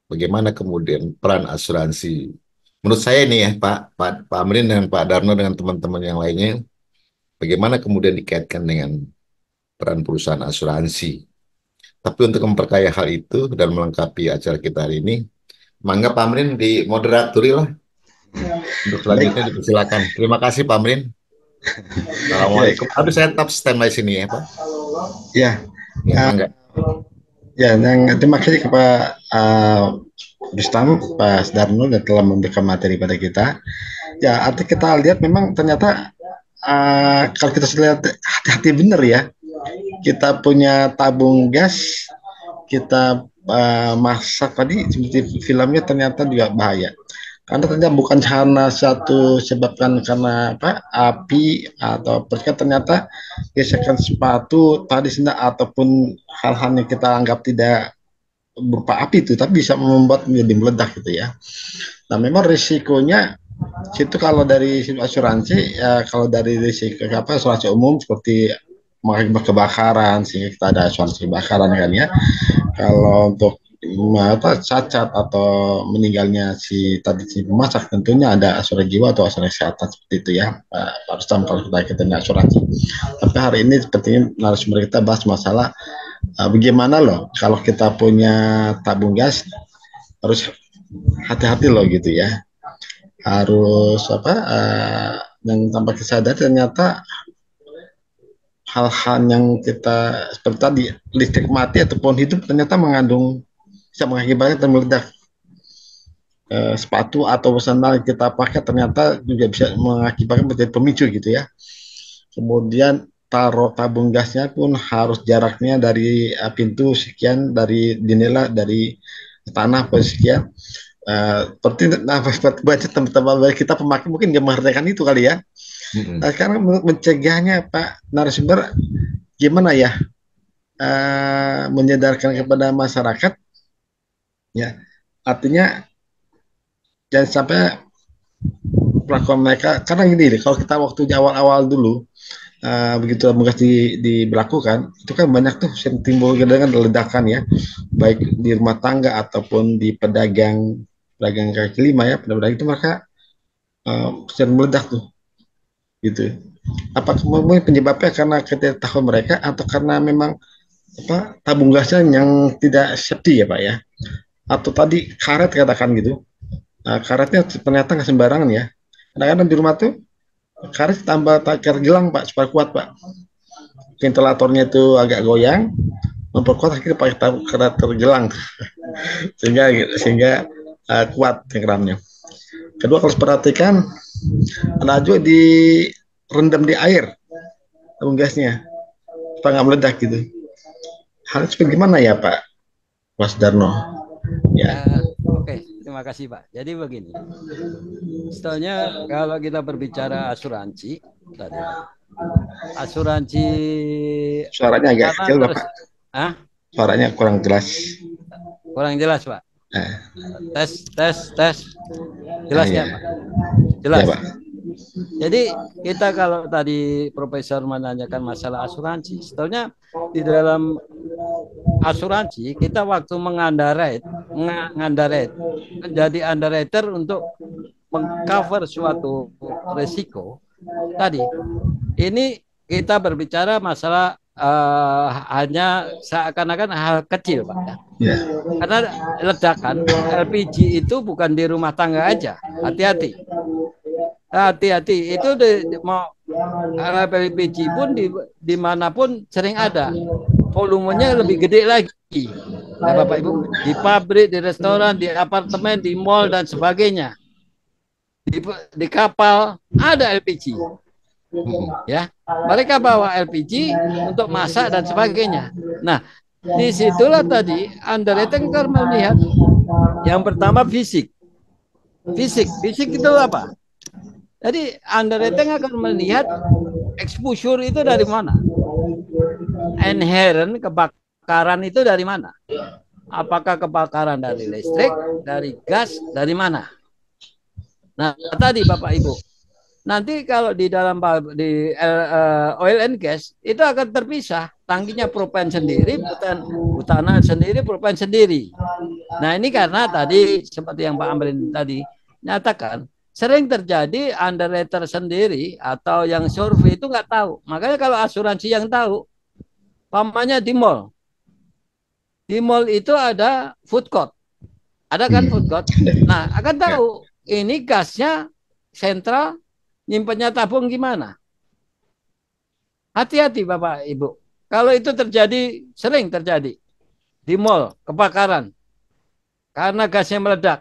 bagaimana kemudian peran asuransi. Menurut saya ini ya Pak Amrin dan Pak Darno dengan teman-teman yang lainnya, bagaimana kemudian dikaitkan dengan peran perusahaan asuransi. Tapi untuk memperkaya hal itu dan melengkapi acara kita hari ini, mangga Pak Amrin di moderatori lah. Untuk selanjutnya Baik, dipersilakan. Terima kasih Pak Amrin. Assalamualaikum. Aduh saya tetap standby sini ya Pak. ya, Ya, uh, mangga. ya, yang terima kasih kepada Rustam, Pak Darno yang telah memberikan materi pada kita. Ya, arti kita lihat memang ternyata kalau kita lihat hati-hati benar ya. Kita punya tabung gas, kita masak tadi seperti filmnya ternyata juga bahaya. Karena ternyata bukan karena satu sebabkan karena apa api atau ternyata gesekan sepatu tadi senda ataupun hal-hal yang kita anggap tidak berupa api itu tapi bisa membuat menjadi meledak gitu ya. Nah memang risikonya situ kalau dari asuransi ya kalau dari risiko apa asuransi umum seperti kebakaran sehingga kita ada asuransi kebakaran kan ya. Kalau untuk apa cacat atau meninggalnya si tadi si pemasak tentunya ada asuransi jiwa atau asuransi kesehatan seperti itu ya Pak Rustam kalau kita asuransi. Tapi hari ini sepertinya narasumber kita bahas masalah bagaimana loh kalau kita punya tabung gas harus hati-hati loh gitu ya harus apa yang tanpa sadar ternyata hal-hal yang kita seperti tadi listrik mati atau pohon hidup ternyata bisa mengakibatkan dan meledak. Sepatu atau sandal yang kita pakai ternyata juga bisa mengakibatkan menjadi pemicu gitu ya. Kemudian taruh tabung gasnya pun harus jaraknya dari pintu sekian, dari jendela, dari tanah sekian. Seperti baca teman-teman kita pemakai mungkin nggak mengerjakan itu kali ya. Nah, sekarang mencegahnya Pak narasumber gimana ya, menyadarkan kepada masyarakat ya, artinya jangan sampai pelakuan mereka, karena gini, kalau kita waktu di awal-awal dulu begitu gas diberlakukan itu kan banyak tuh yang timbul dengan ledakan ya, baik di rumah tangga ataupun di pedagang kaki lima ya, pedagang itu mereka sering meledak tuh gitu. Apakah mungkin penyebabnya karena ketidaktahuan mereka atau karena memang tabung gasnya yang tidak safety ya Pak ya, atau tadi karet katakan gitu. Nah, karetnya ternyata nggak sembarangan ya. Kadang-kadang di rumah tuh karet tambah gelang Pak supaya kuat Pak. Ventilatornya itu agak goyang, memperkuat akhirnya pakai karet tergelang sehingga kuat cengkramannya. Kedua, kalau perhatikan ada juga direndam di air tabung gasnya supaya nggak meledak gitu. Hal itu gimana ya Pak Mas Darno? Ya. Oke, terima kasih Pak. Jadi begini, sebetulnya kalau kita berbicara asuransi tadi, asuransi Suaranya agak kecil Bapak. Suaranya kurang jelas. Kurang jelas Pak. Tes. Jelas ya Pak? Jelas. Ya, Pak. Jadi kita kalau tadi Profesor menanyakan masalah asuransi, sebetulnya di dalam asuransi kita waktu mengendarai menjadi underwriter untuk mengcover suatu risiko tadi. Ini kita berbicara masalah hanya seakan-akan hal kecil Pak ya. Yeah. Karena ledakan LPG itu bukan di rumah tangga aja. Hati-hati. Itu mau LPG pun dimanapun sering ada. Volumenya lebih gede lagi. Nah, Bapak Ibu, di pabrik, di restoran, di apartemen, di mall dan sebagainya. Di kapal ada LPG. Ya, mereka bawa LPG untuk masak dan sebagainya. Nah, disitulah tadi underwriting kan melihat yang pertama fisik itu apa? Jadi underwriting akan melihat exposure itu dari mana, inherent kebakaran itu dari mana, apakah kebakaran dari listrik, dari gas, dari mana. Nah tadi Bapak Ibu, nanti kalau di dalam oil and gas itu akan terpisah, tangkinya propan sendiri, butana sendiri, propan sendiri. Nah ini karena tadi seperti yang Pak Amrin tadi nyatakan, sering terjadi underwriter sendiri atau yang survei itu nggak tahu. Makanya kalau asuransi yang tahu, pamannya di mall itu ada food court, ada kan food court. Nah akan tahu ini gasnya sentral, nyimpennya tabung gimana. Hati-hati Bapak Ibu. Kalau itu terjadi, sering terjadi di mall kebakaran karena gasnya meledak.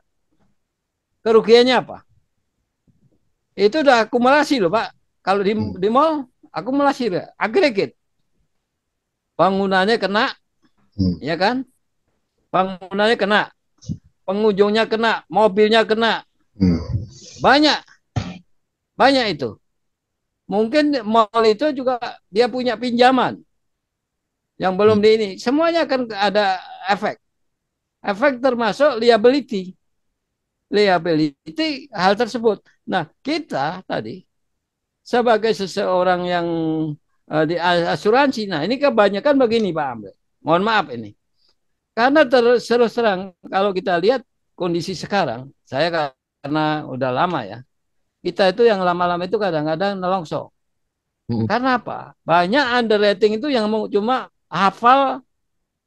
Kerugiannya apa? Itu udah akumulasi loh Pak. Kalau di mall akumulasi agregat. Bangunannya kena, ya kan? Bangunannya kena, pengunjungnya kena, mobilnya kena. Banyak itu. Mungkin mall itu juga dia punya pinjaman yang belum di ini. Semuanya akan ada efek. Efek termasuk liability hal tersebut. Nah, kita tadi sebagai seseorang yang di asuransi, nah ini kebanyakan begini Pak Ambe. Mohon maaf ini. Karena terus terang kalau kita lihat kondisi sekarang, saya karena udah lama ya, kita itu yang lama-lama itu kadang-kadang nelongso. Karena apa? Banyak underwriting itu yang cuma hafal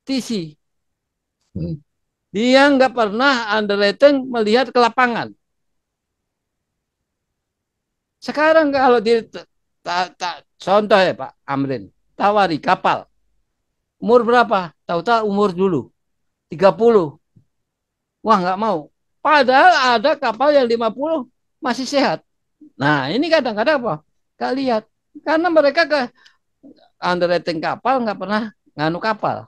TC. Dia nggak pernah underwriting melihat ke lapangan. Sekarang kalau contoh ya Pak Amrin, tawari kapal. Umur berapa? Tahu-tahu umur dulu 30. Wah, nggak mau. Padahal ada kapal yang 50 masih sehat. Nah, ini kadang-kadang apa? Nggak lihat. Karena mereka ke underrating kapal, nggak pernah nganu kapal.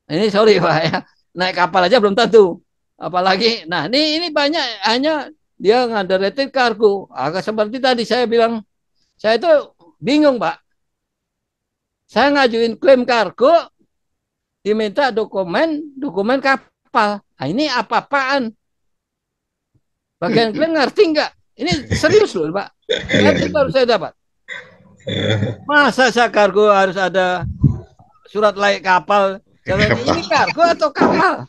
Ini sorry Pak ya, naik kapal aja belum tentu. Apalagi, nah ini banyak hanya dia underrated kargo. Agak seperti tadi saya bilang, saya itu bingung Pak. Saya ngajuin klaim kargo, diminta dokumen kapal. Nah ini apa-apaan? Bagian klaim ngerti nggak? Ini serius loh Pak. Nanti baru saya dapat. Masa saya kargo harus ada surat layak kapal? Ini kargo atau kapal?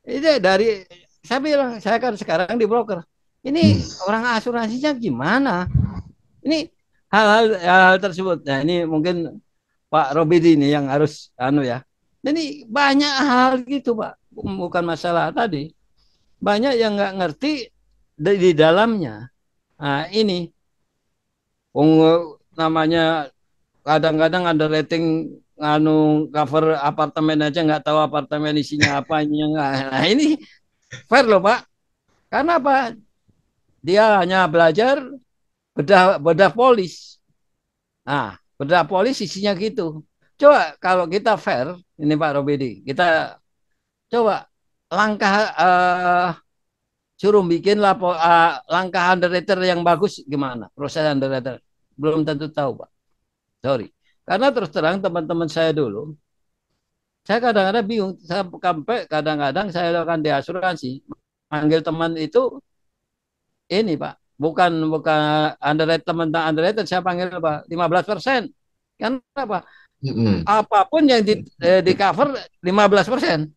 Itu dari saya bilang, saya kan sekarang di broker. Ini orang asuransinya gimana? Ini hal-hal tersebut. Nah, ini mungkin Pak Robidi ini yang harus ya. Ini banyak hal gitu, Pak. Bukan masalah tadi. Banyak yang nggak ngerti di dalamnya. Nah, ini namanya kadang-kadang ada rating cover apartemen aja nggak tahu apartemen isinya apa ini. Nah, ini fair loh Pak. Karena apa? Dia hanya belajar bedah polis. Nah, bedah polis isinya gitu. Coba kalau kita fair, ini Pak Robedi, kita coba langkah suruh bikin langkah underwriter yang bagus gimana? Proses underwriter belum tentu tahu Pak. Sorry. Karena terus terang teman-teman saya dulu, saya kadang-kadang bingung. Saya sampai kadang-kadang saya lakukan di asuransi, manggil teman itu ini Pak, bukan underwriter teman underwriter, saya panggil Pak 15%. Kenapa? Apapun yang di cover 15%.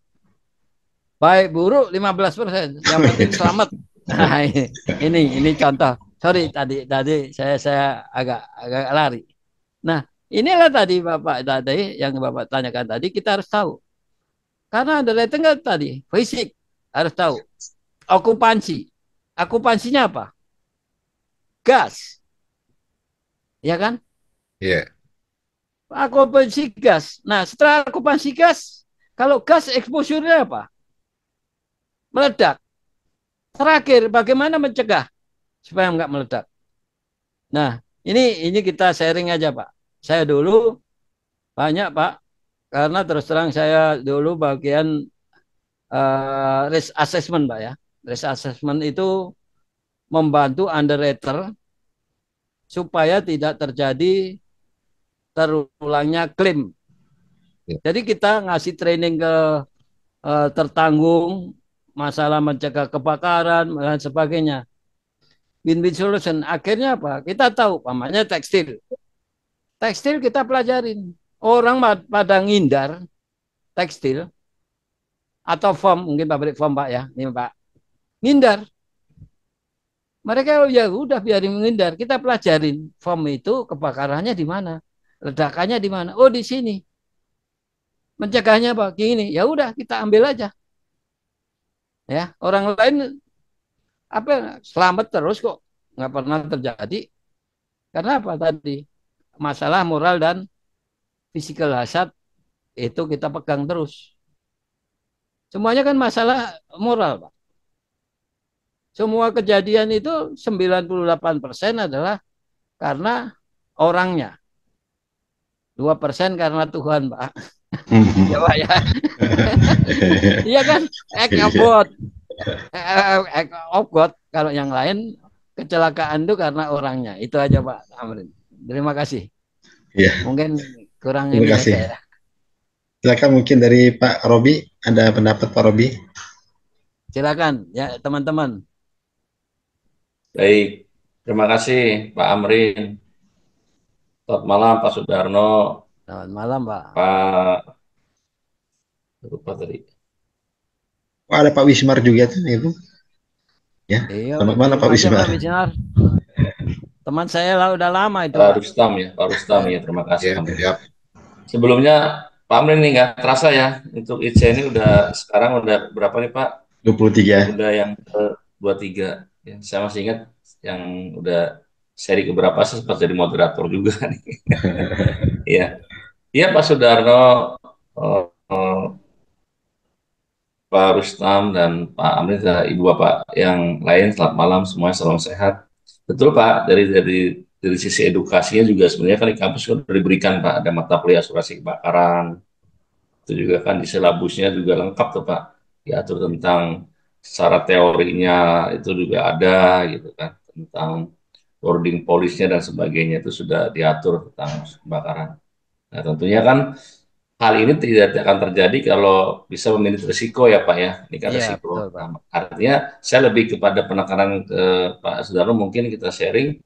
Baik buruk 15%. Yang penting selamat. Nah, ini contoh. Sorry tadi saya agak lari. Nah, inilah tadi Bapak tadi yang Bapak tanyakan tadi kita harus tahu. Karena ada rating kan tadi fisik harus tahu. Okupansi. Okupansinya apa? Gas. Ya kan? Iya. Yeah. Okupansi gas. Nah, setelah okupansi gas, kalau gas exposure-nya apa? Meledak. Terakhir, bagaimana mencegah supaya nggak meledak? Nah, ini kita sharing aja Pak. Saya dulu banyak Pak, karena terus terang saya dulu bagian risk assessment Pak ya. Risk assessment itu membantu underwriter supaya tidak terjadi terulangnya klaim. Jadi kita ngasih training ke tertanggung, masalah mencegah kebakaran dan sebagainya. Win-win solution. Akhirnya apa? Kita tahu, pamannya tekstil. Tekstil kita pelajarin. Orang pada ngindar tekstil atau foam, mungkin pabrik foam Pak ya, ini Pak. Ngindar. Mereka ya udah biarin menghindar. Kita pelajarin foam itu kebakarannya di mana, ledakannya di mana. Oh di sini. Mencegahnya apa? Gini. Ya udah kita ambil aja. Ya orang lain apa selamat terus kok, nggak pernah terjadi. Karena apa tadi? Masalah moral dan physical hazard itu kita pegang terus. Semuanya kan masalah moral, Pak. Semua kejadian itu 98% adalah karena orangnya. 2% karena Tuhan, Pak. Ya, Pak ya. Iya kan? Act of God. Kalau yang lain kecelakaan itu karena orangnya. Itu aja Pak Amrin. Terima kasih. Ya. Mungkin kurang Terima kasih. Saya. Silakan mungkin dari Pak Robi, ada pendapat Pak Robi? Silakan ya teman-teman. Baik, terima kasih Pak Amrin. Selamat malam Pak Sudarno. Selamat malam Pak. Pak lupa tadi. Oh, ada Pak Wismar juga tuh Ibu. Ya. Selamat malam Pak Wismar. Teman saya lah udah lama itu. Pak Rustam ya, Pak Rustam ya, terima kasih. Ya. Sebelumnya Pak Amrin ini nggak terasa ya, untuk IC ini sekarang udah berapa nih Pak? 23. Udah yang ke 23. Ya, saya masih ingat yang udah seri keberapa saya sempat jadi moderator juga nih. Iya, iya Pak Sudarno, eh, eh, Pak Rustam dan Pak Amri dan Ibu Bapak yang lain, selamat malam semuanya, salam sehat. Betul Pak, dari sisi edukasinya juga sebenarnya kan di kampus kan sudah diberikan Pak, ada mata kuliah asuransi kebakaran, itu juga kan di silabusnya juga lengkap tuh Pak, diatur tentang secara teorinya itu juga ada gitu kan, tentang boarding polisnya dan sebagainya itu sudah diatur tentang kebakaran. Nah tentunya kan hal ini tidak akan terjadi kalau bisa memanage risiko ya Pak ya, ini kan Iya, betul, risiko. Pak. Nah, artinya saya lebih kepada penekanan ke Pak Sudarno, mungkin kita sharing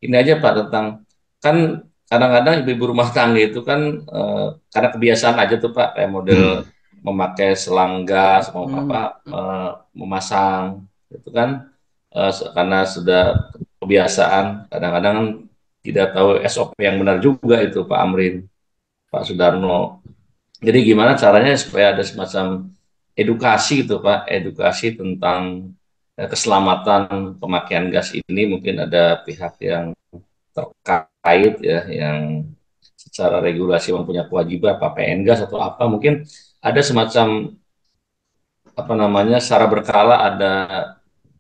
ini aja Pak tentang kan kadang-kadang ibu-ibu rumah tangga itu kan karena kebiasaan aja tuh Pak kayak model memakai selang gas mau memasang itu kan karena sudah kebiasaan kadang-kadang tidak tahu SOP yang benar juga itu Pak Amrin, Pak Sudarno. Jadi gimana caranya supaya ada semacam edukasi gitu Pak, edukasi tentang keselamatan pemakaian gas ini, mungkin ada pihak yang terkait ya, yang secara regulasi mempunyai kewajiban, apa PN gas atau apa, mungkin ada semacam apa namanya secara berkala ada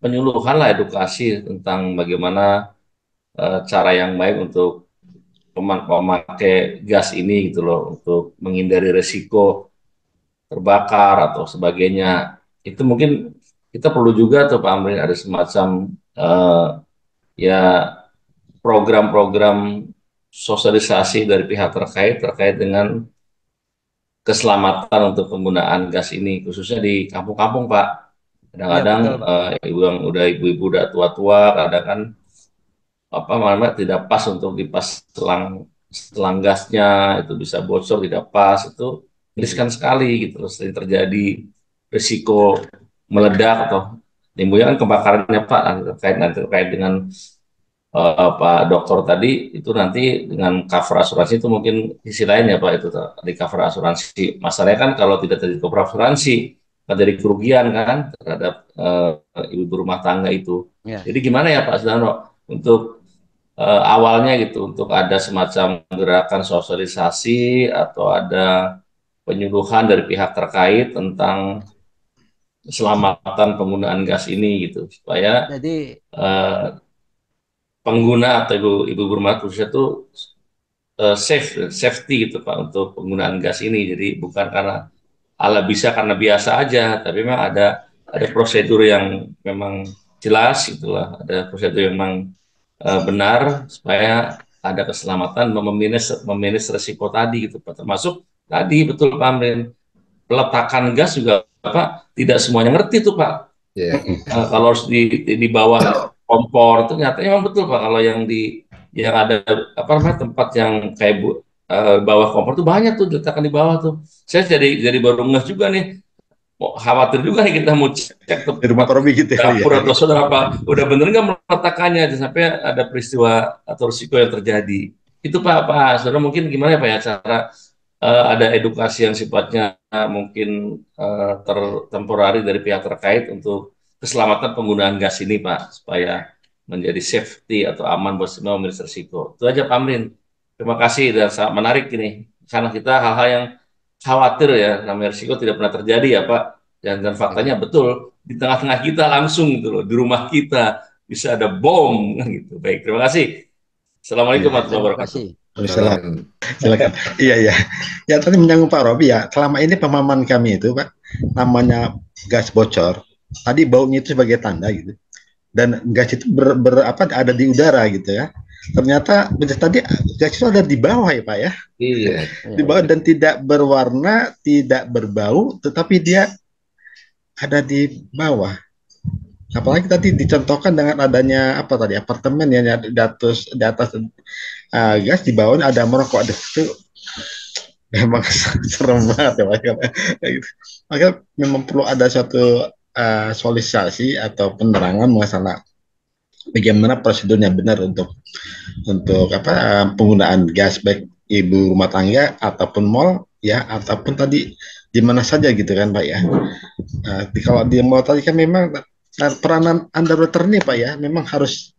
penyuluhan lah edukasi tentang bagaimana cara yang baik untuk memakai gas ini gitu loh, untuk menghindari resiko terbakar atau sebagainya. Itu mungkin kita perlu juga tuh Pak Amrin ada semacam ya program-program sosialisasi dari pihak terkait dengan keselamatan untuk penggunaan gas ini, khususnya di kampung-kampung Pak. Kadang-kadang ibu-ibu udah tua-tua, kadang kan apa namanya tidak pas untuk dipas selang gasnya, itu bisa bocor tidak pas, itu riskan sekali gitu, sering terjadi risiko meledak atau timbulnya kan kebakarannya Pak. Nanti terkait dengan Pak Dokter tadi itu nanti dengan cover asuransi itu mungkin sisi lainnya Pak, itu di cover asuransi. Masalahnya kan kalau tidak terjadi cover asuransi akan jadi kerugian kan terhadap ibu rumah tangga itu. Ya. Jadi gimana ya Pak Sudarno untuk awalnya gitu, untuk ada semacam gerakan sosialisasi atau ada penyuluhan dari pihak terkait tentang keselamatan penggunaan gas ini gitu, supaya Jadi pengguna atau ibu rumah khususnya itu safety gitu Pak untuk penggunaan gas ini. Jadi bukan karena ala bisa karena biasa aja, tapi memang ada prosedur yang memang jelas gitulah, ada prosedur yang memang benar supaya ada keselamatan memanage resiko tadi gitu Pak. Termasuk tadi betul Pak Amrin, peletakan gas juga Pak tidak semuanya ngerti tuh Pak. Kalau harus di bawah kompor itu nyatanya memang betul Pak, kalau yang ada apa namanya tempat yang kayak bawah kompor tuh banyak tuh diletakkan di bawah tuh. Saya jadi baru ngeh juga nih, khawatir juga nih kita mau cek di rumah Pak Robi gitu ya. dapur atau saudara apa udah bener nggak meletakkannya sampai ada peristiwa atau risiko yang terjadi. Itu Pak Saudara, mungkin gimana ya Pak ya cara ada edukasi yang sifatnya mungkin temporari dari pihak terkait untuk keselamatan penggunaan gas ini Pak, supaya menjadi safety atau aman buat semua memanage risiko. Itu aja Pak Amrin. Terima kasih dan sangat menarik ini. Karena kita hal-hal yang khawatir ya, namanya risiko tidak pernah terjadi ya Pak. Dan faktanya betul di tengah-tengah kita langsung gitu loh, di rumah kita bisa ada bom gitu. Baik, terima kasih. Assalamualaikum warahmatullahi wabarakatuh. Silakan. Iya. Ya tadi menyangkut Pak Robi ya. Selama ini pemahaman kami itu Pak, namanya gas bocor. Tadi baunya itu sebagai tanda gitu. Dan gas itu ada di udara gitu ya. Ternyata tadi gas itu ada di bawah ya Pak ya. Iya. Di bawah dan tidak berwarna, tidak berbau, tetapi dia ada di bawah. Apalagi tadi dicontohkan dengan adanya apa tadi apartemen yang di atas gas, di bawah ada merokok, ada itu memang serem banget ya Pak. Maka memang perlu ada suatu sosialisasi atau penerangan masalah bagaimana prosedurnya benar untuk penggunaan gas, baik ibu rumah tangga ataupun mall ya, ataupun tadi di mana saja gitu kan Pak ya. Kalau di mall tadi kan memang peranan underwater nih Pak ya, memang harus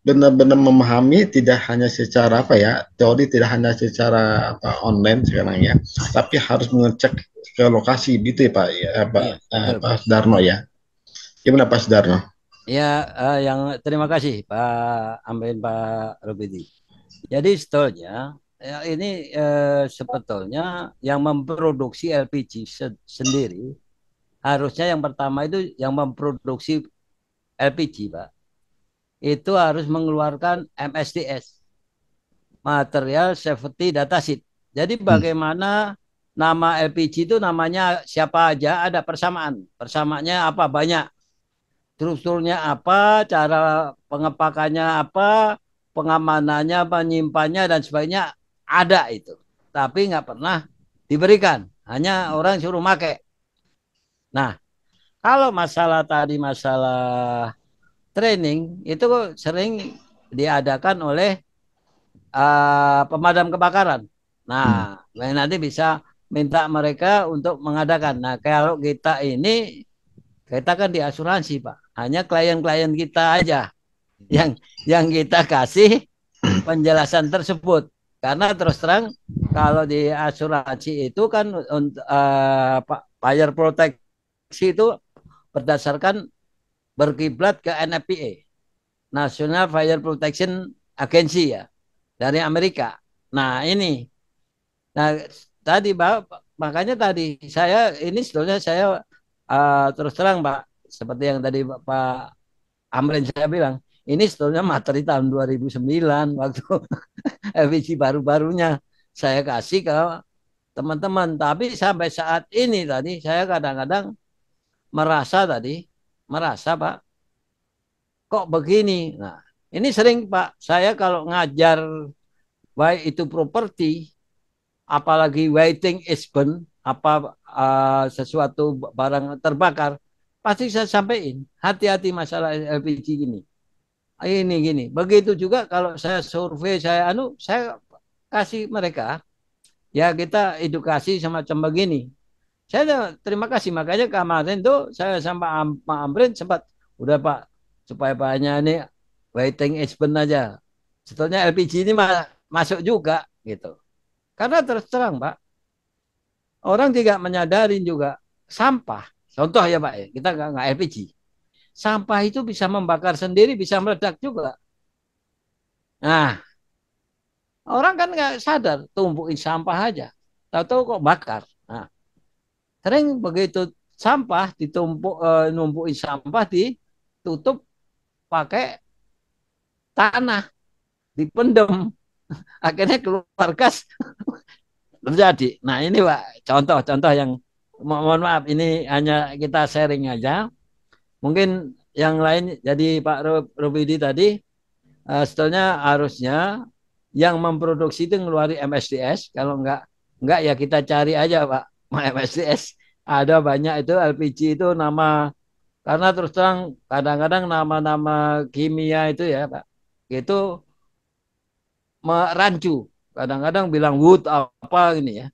benar-benar memahami tidak hanya secara apa ya, teori tidak hanya secara apa online sekarang ya, tapi harus mengecek ke lokasi gitu ya Pak ya, Iya, betul, Pak Pak. Sudarno ya. Gimana Pak Sudarno? Ya, yang terima kasih Pak Amrin, Pak Robidi. Jadi sebetulnya ya ini sebetulnya yang memproduksi LPG sendiri harusnya yang pertama itu yang memproduksi LPG, Pak. Itu harus mengeluarkan MSDS, Material Safety Data Sheet. Jadi Hmm. bagaimana nama LPG itu namanya siapa aja ada persamaan. Persamaannya apa? Banyak. Strukturnya apa, cara pengepakannya apa, pengamanannya, penyimpannya dan sebagainya ada itu. Tapi nggak pernah diberikan. Hanya orang suruh make. Nah, kalau masalah tadi masalah training itu sering diadakan oleh pemadam kebakaran. Hmm. Nah, nanti bisa minta mereka untuk mengadakan. Nah, kalau kita kan di asuransi, Pak. Hanya klien-klien kita aja yang kita kasih penjelasan tersebut. Karena terus terang kalau di asuransi itu kan untuk fire proteksi itu berdasarkan berkiblat ke NFPA, National Fire Protection Agency ya, dari Amerika. Nah, ini. Nah, tadi Pak, makanya tadi ini sebetulnya saya terus terang Pak, seperti yang tadi Pak Amrin saya bilang, ini sebetulnya materi tahun 2009 waktu LPG baru-barunya saya kasih ke teman-teman. Tapi sampai saat ini tadi saya kadang-kadang merasa Pak, kok begini. Nah, ini sering Pak, saya kalau ngajar baik itu properti, apalagi waiting event, apa sesuatu barang terbakar, pasti saya sampaikan hati-hati masalah LPG gini. Ini gini. Begitu juga kalau saya survei, saya kasih mereka, ya kita edukasi semacam begini. Saya terima kasih, makanya kemarin tuh saya sama Pak Amrin sempat, udah Pak, supaya Paknya ini waiting event aja. Sebetulnya LPG ini masuk juga gitu. Karena terus terang Pak, orang tidak menyadari juga sampah. Contoh ya Pak, ya, kita nggak LPG. Sampah itu bisa membakar sendiri, bisa meledak juga. Nah, orang kan nggak sadar, tumpukin sampah aja. Tahu-tahu kok bakar. Nah, sering begitu sampah numpukin sampah ditutup pakai tanah, dipendem. Akhirnya keluar gas terjadi. Nah, ini Pak, contoh-contoh yang mohon maaf ini hanya kita sharing aja. Mungkin yang lain jadi Pak Robidi tadi sebetulnya harusnya yang memproduksi itu ngeluarin MSDS. Kalau enggak ya kita cari aja Pak MSDS. Ada banyak itu LPG itu nama, karena terus terang kadang-kadang nama-nama kimia itu ya Pak itu merancu. Kadang-kadang bilang wood apa ini ya.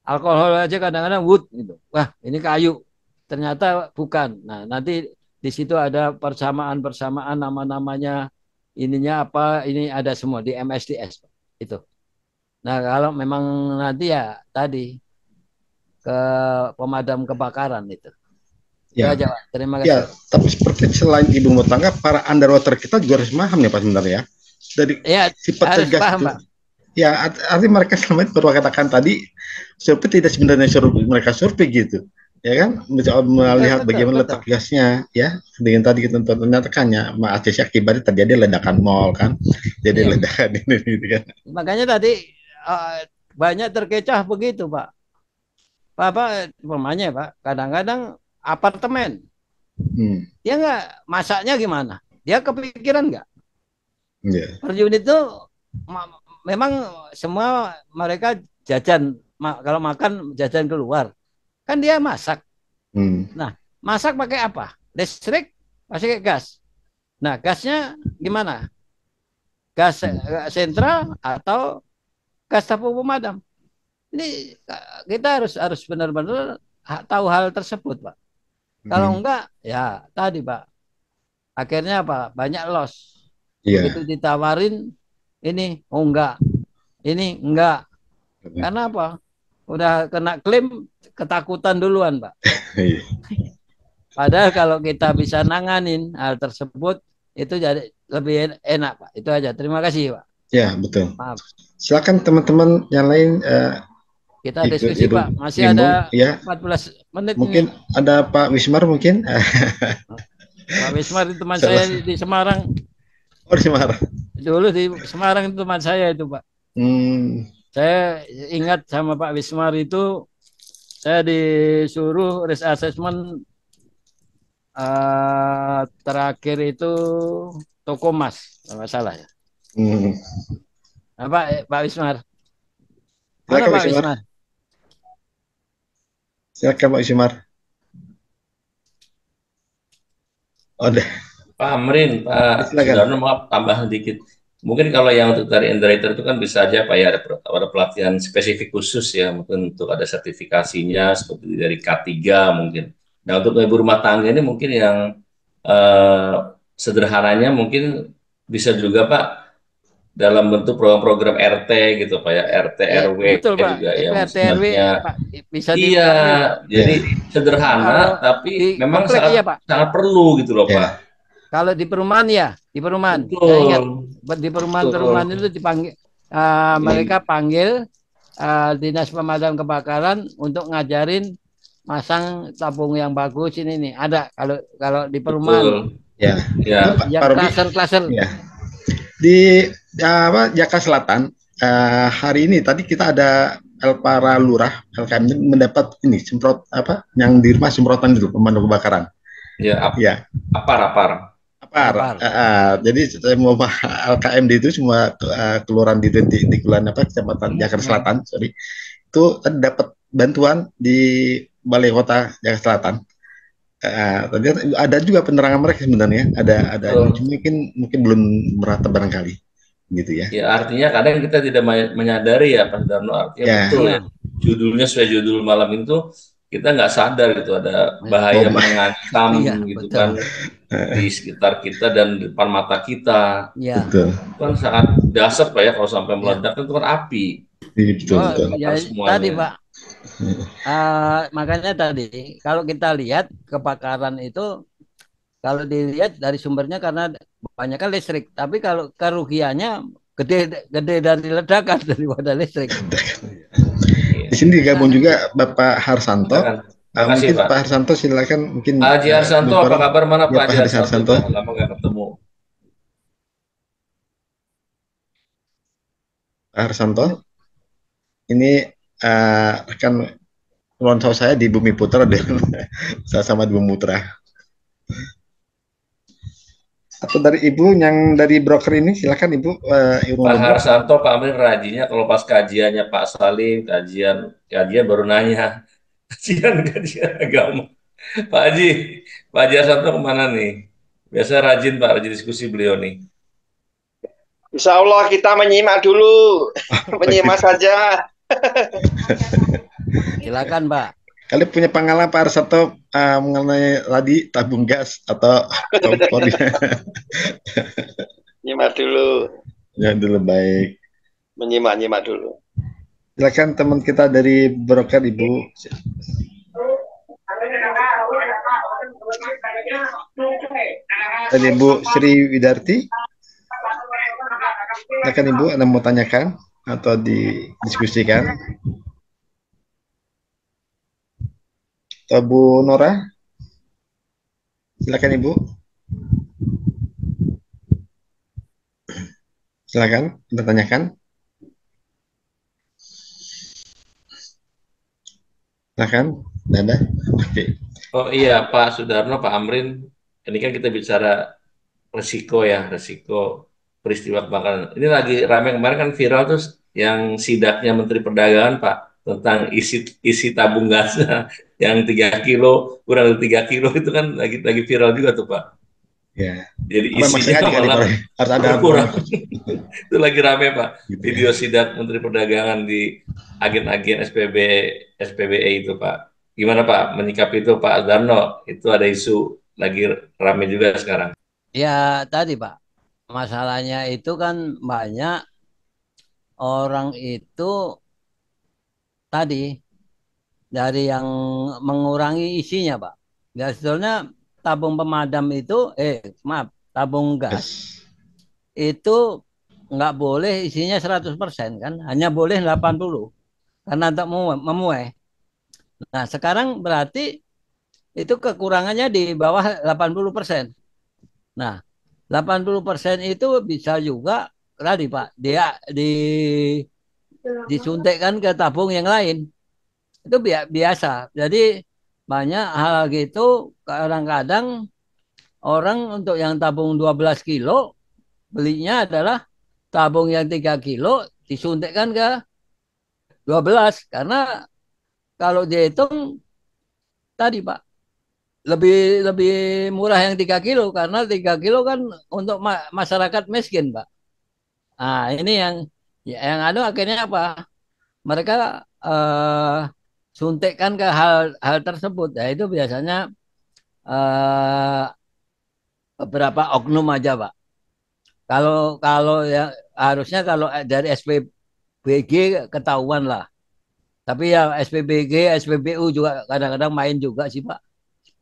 Alkohol aja kadang-kadang wood gitu. Wah, ini kayu. Ternyata bukan. Nah, nanti di situ ada persamaan-persamaan nama-namanya, ininya apa, ini ada semua di MSDS Pak. Itu. Nah, kalau memang nanti ya tadi ke pemadam kebakaran itu. Itu Ya, aja Pak. Terima kasih. ya. Tapi seperti selain ibu rumah tangga, para underwater kita juga harus paham ya Pak sebenarnya ya. Dari Ya, sifat harus tegas paham itu. Pak. Ya, artinya mereka selama ini baru katakan tadi, survei tidak sebenarnya suruh mereka survei gitu, ya kan? Mencoba Betul, melihat betul, bagaimana betul. letak gasnya, ya. Dengan tadi kita ternyata kan ya, ACC akibatnya terjadi ledakan mall kan, jadi Iya. ledakan ini kan. Makanya tadi eh, banyak terkecoh begitu Pak. Pak, umpamanya Pak, kadang-kadang apartemen, Hmm, dia nggak masaknya gimana? Dia kepikiran nggak? ya, Per unit itu memang semua mereka jajan, kalau makan jajan keluar, kan dia masak. hmm, Nah, masak pakai apa? Listrik, pakai gas. Nah, gasnya gimana? Gas hmm, sentral atau gas tabung pemadam? Ini kita harus benar-benar tahu hal tersebut, Pak. Kalau hmm, enggak, ya tadi Pak, akhirnya apa? Banyak loss. Iya. Begitu ditawarin ini, oh enggak, ini enggak. Karena apa? Udah kena klaim, ketakutan duluan, Pak. Iya. Padahal kalau kita bisa nanganin hal tersebut, itu jadi lebih enak, Pak. Itu aja. Terima kasih, Pak. Ya, betul. Maaf. Silakan teman-teman yang lain Kita ikut diskusi, itu Pak. Masih nimbrung ada ya. 14 menit ini. Mungkin ada Pak Wismar mungkin. Pak Wismar itu teman Salah. saya di Semarang. Oh, Wismar. Dulu di Semarang itu teman saya itu, Pak. Saya ingat sama Pak Wismar itu, saya disuruh risk assessment terakhir itu toko emas, kalau nggak salah ya. Nah, Pak Wismar. Mana Silakan Pak Wismar. Wismar? Silakan Pak Wismar. Oh, deh. Pak Amrin, Pak Silakan. Sudarno, maaf tambah sedikit. Mungkin kalau yang untuk dari underwriter itu kan bisa aja Pak ya, ada pelatihan spesifik khusus ya, mungkin untuk ada sertifikasinya seperti dari K3 mungkin. Nah untuk ibu rumah tangga ini mungkin yang sederhananya mungkin bisa juga Pak dalam bentuk program-program RT gitu Pak ya, RT Ya, RW betul Pak. juga Itu yang RT RW sebenarnya Pak bisa iya, dipanggil Pak. jadi Kalau sederhana tapi di memang komplek sangat iya Pak. sangat perlu gitu loh Ya. Pak. Kalau di perumahan ya, di perumahan. Betul. Saya ingat di Betul. perumahan-perumahan itu dipanggil mereka panggil dinas pemadam kebakaran untuk ngajarin masang tabung yang bagus ini nih. Ada kalau di perumahan. Betul. Ya. Ya. Yang Pak Robi. klaser-klaser. Ya. Di Jakarta Selatan hari ini tadi kita ada para lurah LKM mendapat ini semprot yang di rumah semprotan itu pemadam kebakaran. Ya, Ya. Apar. Jadi semua LKM itu semua kelurahan di kelurahan Kecamatan Jakarta Selatan, itu tadi dapat bantuan di Balai Kota Jakarta Selatan. Tadi ada juga penerangan mereka sebenarnya, ada mungkin belum merata barangkali, gitu ya. Ya artinya kadang kita tidak menyadari ya Pak Darno, artinya betul ya. Judulnya sesuai judul malam itu kita nggak sadar gitu ada bahaya mengancam gitu betul. Kan di sekitar kita dan di depan mata kita. Iya. Betul. Itu kan sangat dasar Pak ya kalau sampai meledak itu kan api. Betul. Ya, tadi Pak. Makanya tadi kalau kita lihat kebakaran itu kalau dilihat dari sumbernya karena banyak kan listrik, tapi kalau kerugiannya gede dari ledakan daripada listrik. Di sini digabung juga Bapak Harsanto. Makasih, mungkin Pak Harsanto silakan mungkin. Pak Haji Harsanto, apa kabar? Mana Pak Haji Harsanto? Lama nggak ketemu. Pak Harsanto, ini rekan ronsau saya di Bumi Putra, saya sama di Bumi Putra. Atau dari Ibu yang dari broker ini, silakan Ibu. Pak Harsanto, Pak Amrin rajinnya kalau pas kajiannya Pak Salim, kajian baru nanya. Kajian agama. Pak Haji Harsanto kemana nih? Biasa rajin Pak, rajin diskusi beliau nih. Insya Allah kita menyimak dulu, menyimak saja. Silakan Pak. Kalian punya pengalaman Pak Harsanto mengenai tadi tabung gas atau kompor? Nyimak dulu. Ya dulu baik. Menyimak dulu. Silakan teman kita dari broker Ibu. Dan Ibu Sri Widarti. Silakan Ibu, Anda mau tanyakan atau didiskusikan? Atau Bu Nora? Silakan Ibu. Silakan, Anda tanyakan. Silakan, Nanda. Oke. Oh iya Pak Sudarno, Pak Amrin, ini kan kita bicara resiko peristiwa kebakaran. Ini lagi ramai kemarin kan viral terus yang sidaknya Menteri Perdagangan Pak tentang isi tabung gasnya yang 3 kilo kurang dari 3 kilo itu kan lagi viral juga tuh Pak. Ya. Jadi isinya malah harus ada kurang. Itu lagi rame Pak. Gitu, video sidak Menteri Perdagangan di agen-agen SPBE itu Pak. Gimana Pak menyikapi itu Pak Darno? Itu ada isu lagi rame juga sekarang. Ya tadi Pak. masalahnya itu kan banyak orang itu tadi dari yang mengurangi isinya, Pak. Ya sebetulnya tabung pemadam itu, maaf, tabung gas Gas. itu nggak boleh isinya 100% kan, hanya boleh 80 karena untuk memuai. Nah, sekarang berarti itu kekurangannya di bawah 80%. Nah, 80% itu bisa juga tadi Pak, dia disuntikkan ke tabung yang lain. Itu biasa. Jadi banyak hal gitu kadang-kadang orang untuk yang tabung 12 kilo belinya adalah tabung yang 3 kilo disuntikkan ke 12 karena kalau dihitung tadi Pak lebih lebih murah yang 3 kilo karena 3 kilo kan untuk masyarakat miskin Pak. Nah, ini yang akhirnya apa? Mereka eh, suntikkan ke hal tersebut. Ya itu biasanya eh, beberapa oknum aja, Pak. Kalau kalau ya harusnya kalau dari SPBG ketahuan lah. Tapi ya SPBG, SPBU juga kadang-kadang main juga sih, Pak.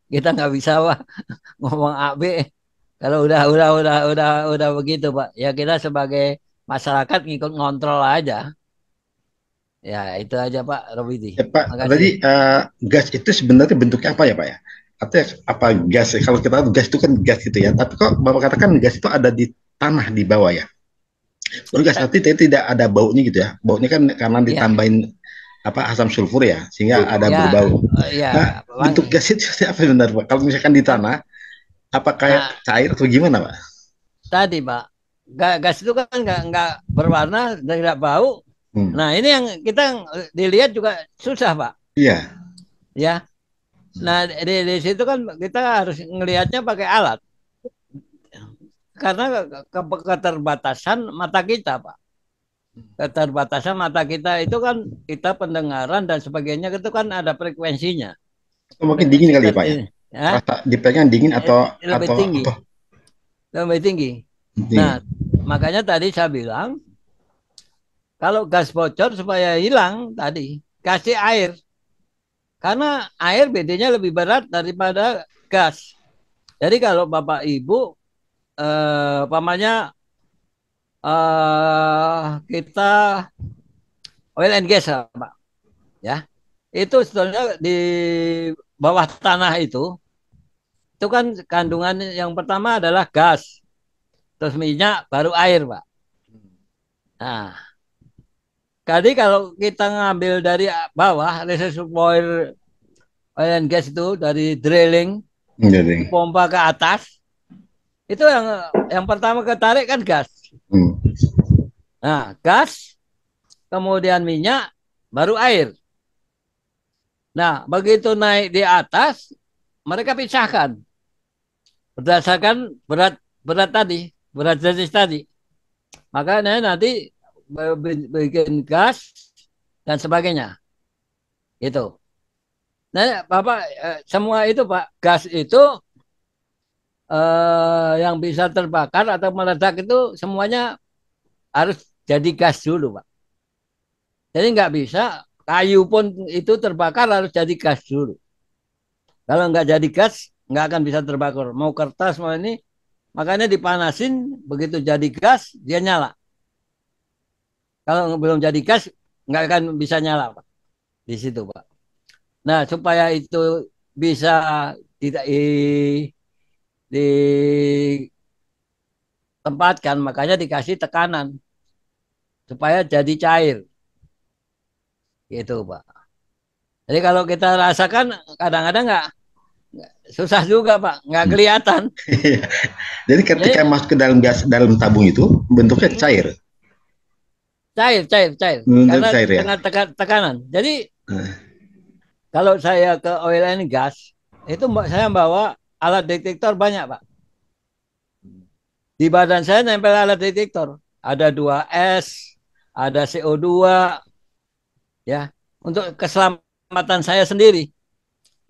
Kita nggak bisa, Pak, ngomong AB. Kalau udah begitu, Pak. Ya kita sebagai masyarakat ngikut ngontrol aja. Ya itu aja, Pak Robidi. Ya, Pak, Makasih. tadi gas itu sebenarnya bentuknya apa ya, Pak ya? Atau apa gas? Kalau kita tahu gas itu kan gas gitu ya. Tapi kok Bapak katakan gas itu ada di tanah di bawah ya? Baru gas arti tidak ada baunya gitu ya? Baunya kan karena Ya, ditambahin apa asam sulfur ya, sehingga ada ya, berbau. ya, Nah, Bang. bentuk gas itu apa benar, Pak? Kalau misalkan di tanah, apa kayak Nah, cair atau gimana, Pak? tadi Pak, gas itu kan nggak berwarna dan nggak bau. Hmm. Nah, ini yang kita dilihat juga susah Pak. Iya. Ya, nah di situ kan kita harus ngelihatnya pakai alat karena keterbatasan mata kita Pak. Keterbatasan mata kita itu kan kita pendengaran dan sebagainya itu kan ada frekuensinya. Atau mungkin dingin Frekuensi kali ya, Pak ya? tertentu, ya, Rasa dipegang dingin lebih atau tinggi, apa? lebih tinggi. Nah, Dingin. makanya tadi saya bilang kalau gas bocor supaya hilang tadi kasih air karena air BD-nya lebih berat daripada gas. Jadi kalau Bapak Ibu pamannya kita oil and gas Pak ya. Itu sebetulnya di bawah tanah itu kan kandungan yang pertama adalah gas, terus minyak, baru air, Pak. Nah, jadi kalau kita ngambil dari bawah reservoir oil and gas itu dari drilling Jadi. pompa ke atas, itu yang pertama ketarik kan gas. Hmm. Nah, gas, kemudian minyak, baru air. Nah, begitu naik di atas, mereka pisahkan berdasarkan berat berat tadi, berat jenis tadi. Makanya nanti bikin gas dan sebagainya. Itu. Nah, Bapak semua itu Pak, gas itu yang bisa terbakar atau meledak itu semuanya harus jadi gas dulu, Pak. Jadi nggak bisa kayu pun itu terbakar harus jadi gas dulu. Kalau nggak jadi gas nggak akan bisa terbakar. Mau kertas mau ini, makanya dipanasin begitu jadi gas dia nyala. Kalau belum jadi gas nggak akan bisa nyala, Pak. Di situ, Pak. Nah, supaya itu bisa tidak ditempatkan, makanya dikasih tekanan supaya jadi cair, gitu, Pak. Jadi kalau kita rasakan kadang-kadang nggak susah juga, Pak, nggak kelihatan. Jadi ketika Jadi masuk ke dalam gas dalam tabung itu bentuknya cair, cair, bentuk karena cair ya. dengan tekanan. Jadi Nah, kalau saya ke oil and gas itu saya bawa alat detektor banyak, Pak. Di badan saya nempel alat detektor. Ada 2S, ada CO2, ya, untuk keselamatan saya sendiri.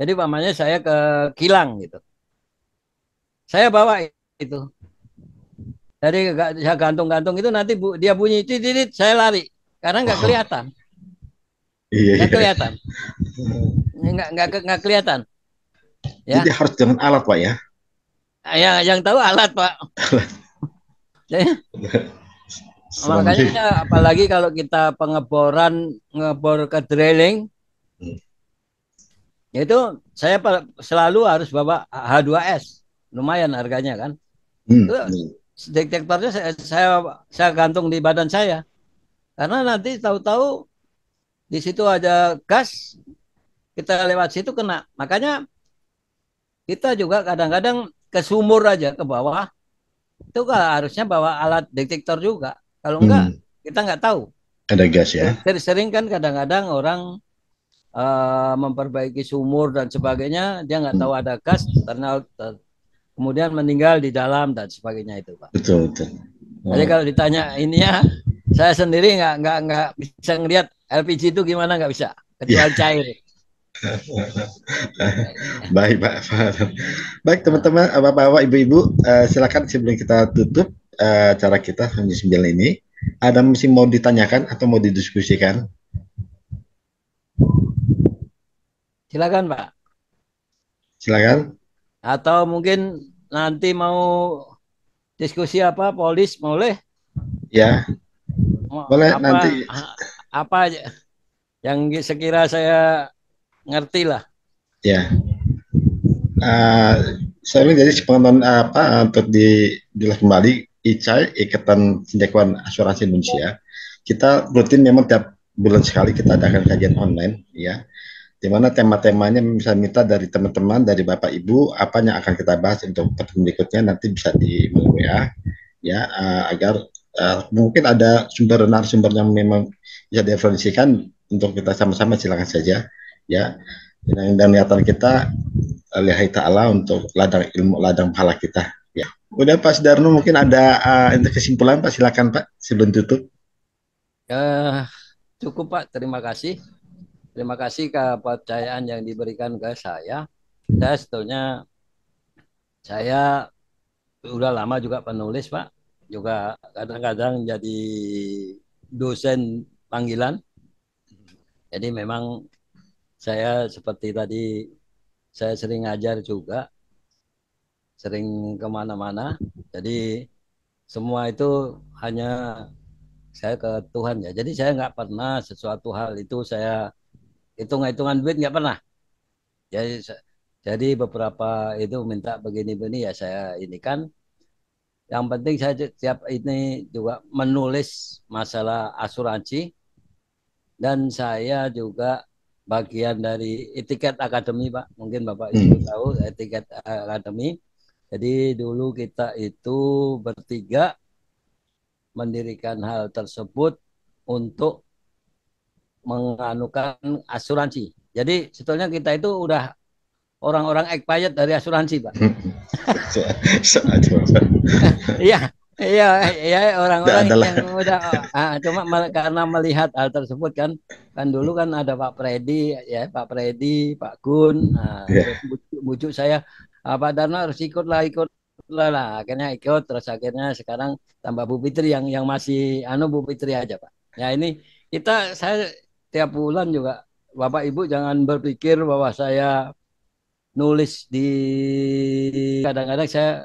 Jadi pamannya saya ke kilang gitu. Saya bawa itu. Jadi saya gantung-gantung itu nanti dia bunyi titit, saya lari karena nggak kelihatan, Iya, nggak iya. kelihatan, nggak kelihatan. Ya, Jadi harus dengan alat, Pak ya. yang tahu alat Pak. Jadi, Serem juga. makanya apalagi kalau kita pengeboran ngebor ke drilling Hmm. itu saya selalu harus bawa H2S, lumayan harganya kan. Hmm. Itu detektornya saya gantung di badan saya karena nanti tahu-tahu di situ ada gas, kita lewat situ kena. Makanya kita juga kadang-kadang ke sumur aja ke bawah itu kan harusnya bawa alat detektor juga. Kalau enggak Hmm. kita nggak tahu. Ada gas ya. Sering kan kadang-kadang orang memperbaiki sumur dan sebagainya, dia nggak tahu ada gas, karena kemudian meninggal di dalam dan sebagainya itu, Pak. Betul, betul. Jadi kalau ditanya ini ya, saya sendiri nggak bisa ngelihat LPG itu gimana, nggak bisa, kecuali cair. Baik, Pak. Baik, teman-teman, bapak-bapak, ibu-ibu, silakan sebelum kita tutup acara kita jam 9 ini, ada mesti mau ditanyakan atau mau didiskusikan? Silakan, Pak. Silakan. Atau mungkin nanti mau diskusi apa, polis boleh? Ya, boleh apa, nanti. Apa yang sekira saya ngerti lah. Ya. Saya ingin jadi penonton untuk diulas kembali ICAI, Ikatan Cendekiawan Asuransi Indonesia. Kita rutin memang tiap bulan sekali kita adakan kajian online, ya. Di mana tema-temanya bisa minta dari teman-teman, dari Bapak Ibu, apa yang akan kita bahas untuk pertemuan berikutnya nanti bisa di WA, ya, agar mungkin ada sumber narasumber yang memang bisa diferensikan untuk kita sama-sama, silakan saja, ya. Dan niatan kita lillahi ta'ala untuk ladang ilmu, ladang pahala kita, ya. Udah Pak Sudarno, mungkin ada untuk kesimpulan Pak, silakan Pak sebelum tutup. Cukup Pak, terima kasih. Terima kasih kepercayaan yang diberikan ke saya. Saya sebetulnya saya udah lama juga penulis Pak, juga kadang-kadang jadi dosen panggilan. Jadi memang saya seperti tadi, saya sering ngajar juga, sering kemana-mana. Jadi semua itu hanya saya ke Tuhan ya. Jadi saya nggak pernah sesuatu hal itu saya hitung-hitungan duit, nggak pernah. Jadi beberapa itu minta begini-begini ya saya ini kan. Yang penting saya setiap ini juga menulis masalah asuransi, dan saya juga bagian dari etiket akademi Pak. Mungkin Bapak Ibu tahu etiket akademi. Jadi dulu kita itu bertiga mendirikan hal tersebut untuk menganukan asuransi. Jadi sebetulnya kita itu udah orang-orang expired dari asuransi, Pak. Iya, iya orang-orang yang udah cuma karena melihat hal tersebut kan dulu kan ada Pak Predi ya, Pak Predi, Pak Gun, terus bujuk saya, Pak Darno harus ikut lah, akhirnya ikut, terus akhirnya sekarang tambah Bu Fitri yang masih Bu Fitri aja Pak. Ya ini saya tiap bulan juga, Bapak Ibu jangan berpikir bahwa saya nulis di, kadang-kadang saya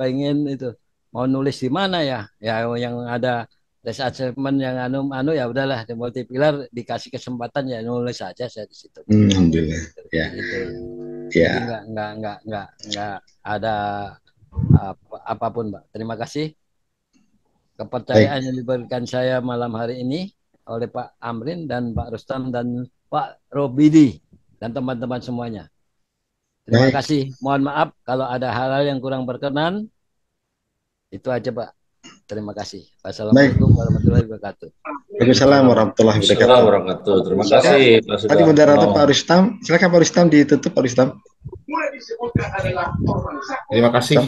pengen itu mau nulis di mana ya yang ada risk assessment yang ya udahlah di Multipilar dikasih kesempatan ya nulis aja saya di situ. Alhamdulillah. Ya. Gitu. Ya. Jadi nggak ada apapun, Pak. Terima kasih kepercayaan yang diberikan saya malam hari ini oleh Pak Amrin dan Pak Rustam dan Pak Robidi dan teman-teman semuanya. Terima kasih. Mohon maaf kalau ada hal-hal yang kurang berkenan. Itu aja, Pak. Terima kasih. Wassalamualaikum warahmatullahi wabarakatuh. Waalaikumsalam warahmatullahi wabarakatuh. Terima kasih. Tadi moderator Pak Rustam. Silakan Pak Rustam ditutup, Pak Rustam. Terima kasih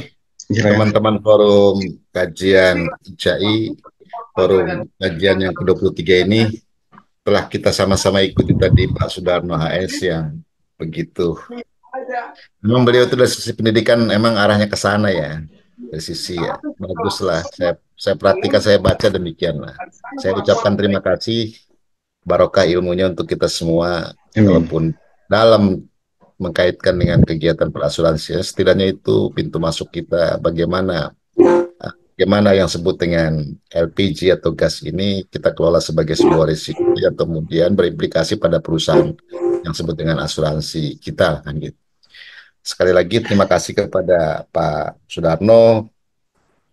teman-teman forum kajian ICAI, forum kajian yang ke-23 ini telah kita sama-sama ikuti tadi Pak Sudarno HS yang begitu. Memang beliau itu dari sisi pendidikan emang arahnya ke sana ya. presisi ya. Baguslah. Saya perhatikan, saya baca demikian lah. Saya ucapkan terima kasih, barokah ilmunya untuk kita semua, Amin. walaupun dalam mengkaitkan dengan kegiatan perasuransian, setidaknya itu pintu masuk kita bagaimana yang sebut dengan LPG atau gas ini kita kelola sebagai sebuah risiko yang kemudian berimplikasi pada perusahaan yang sebut dengan asuransi kita kan gitu. Sekali lagi terima kasih kepada Pak Sudarno,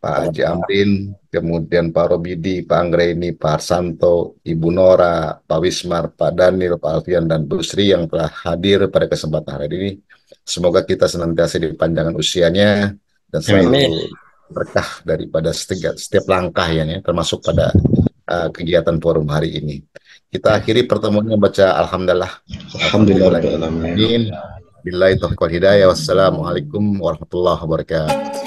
Pak Haji Amrin, kemudian Pak Robidi, Pak Anggreni, Pak Arsanto, Ibu Nora, Pak Wismar, Pak Daniel, Pak Alfian, dan Bu Sri yang telah hadir pada kesempatan hari ini. Semoga kita senantiasa dipanjangkan usianya dan selalu berkah daripada setiap langkah ya, termasuk pada kegiatan forum hari ini. Kita akhiri pertemuannya baca Alhamdulillah. Alhamdulillah. Billahi taufiq wal hidayah. Wassalamualaikum warahmatullahi wabarakatuh.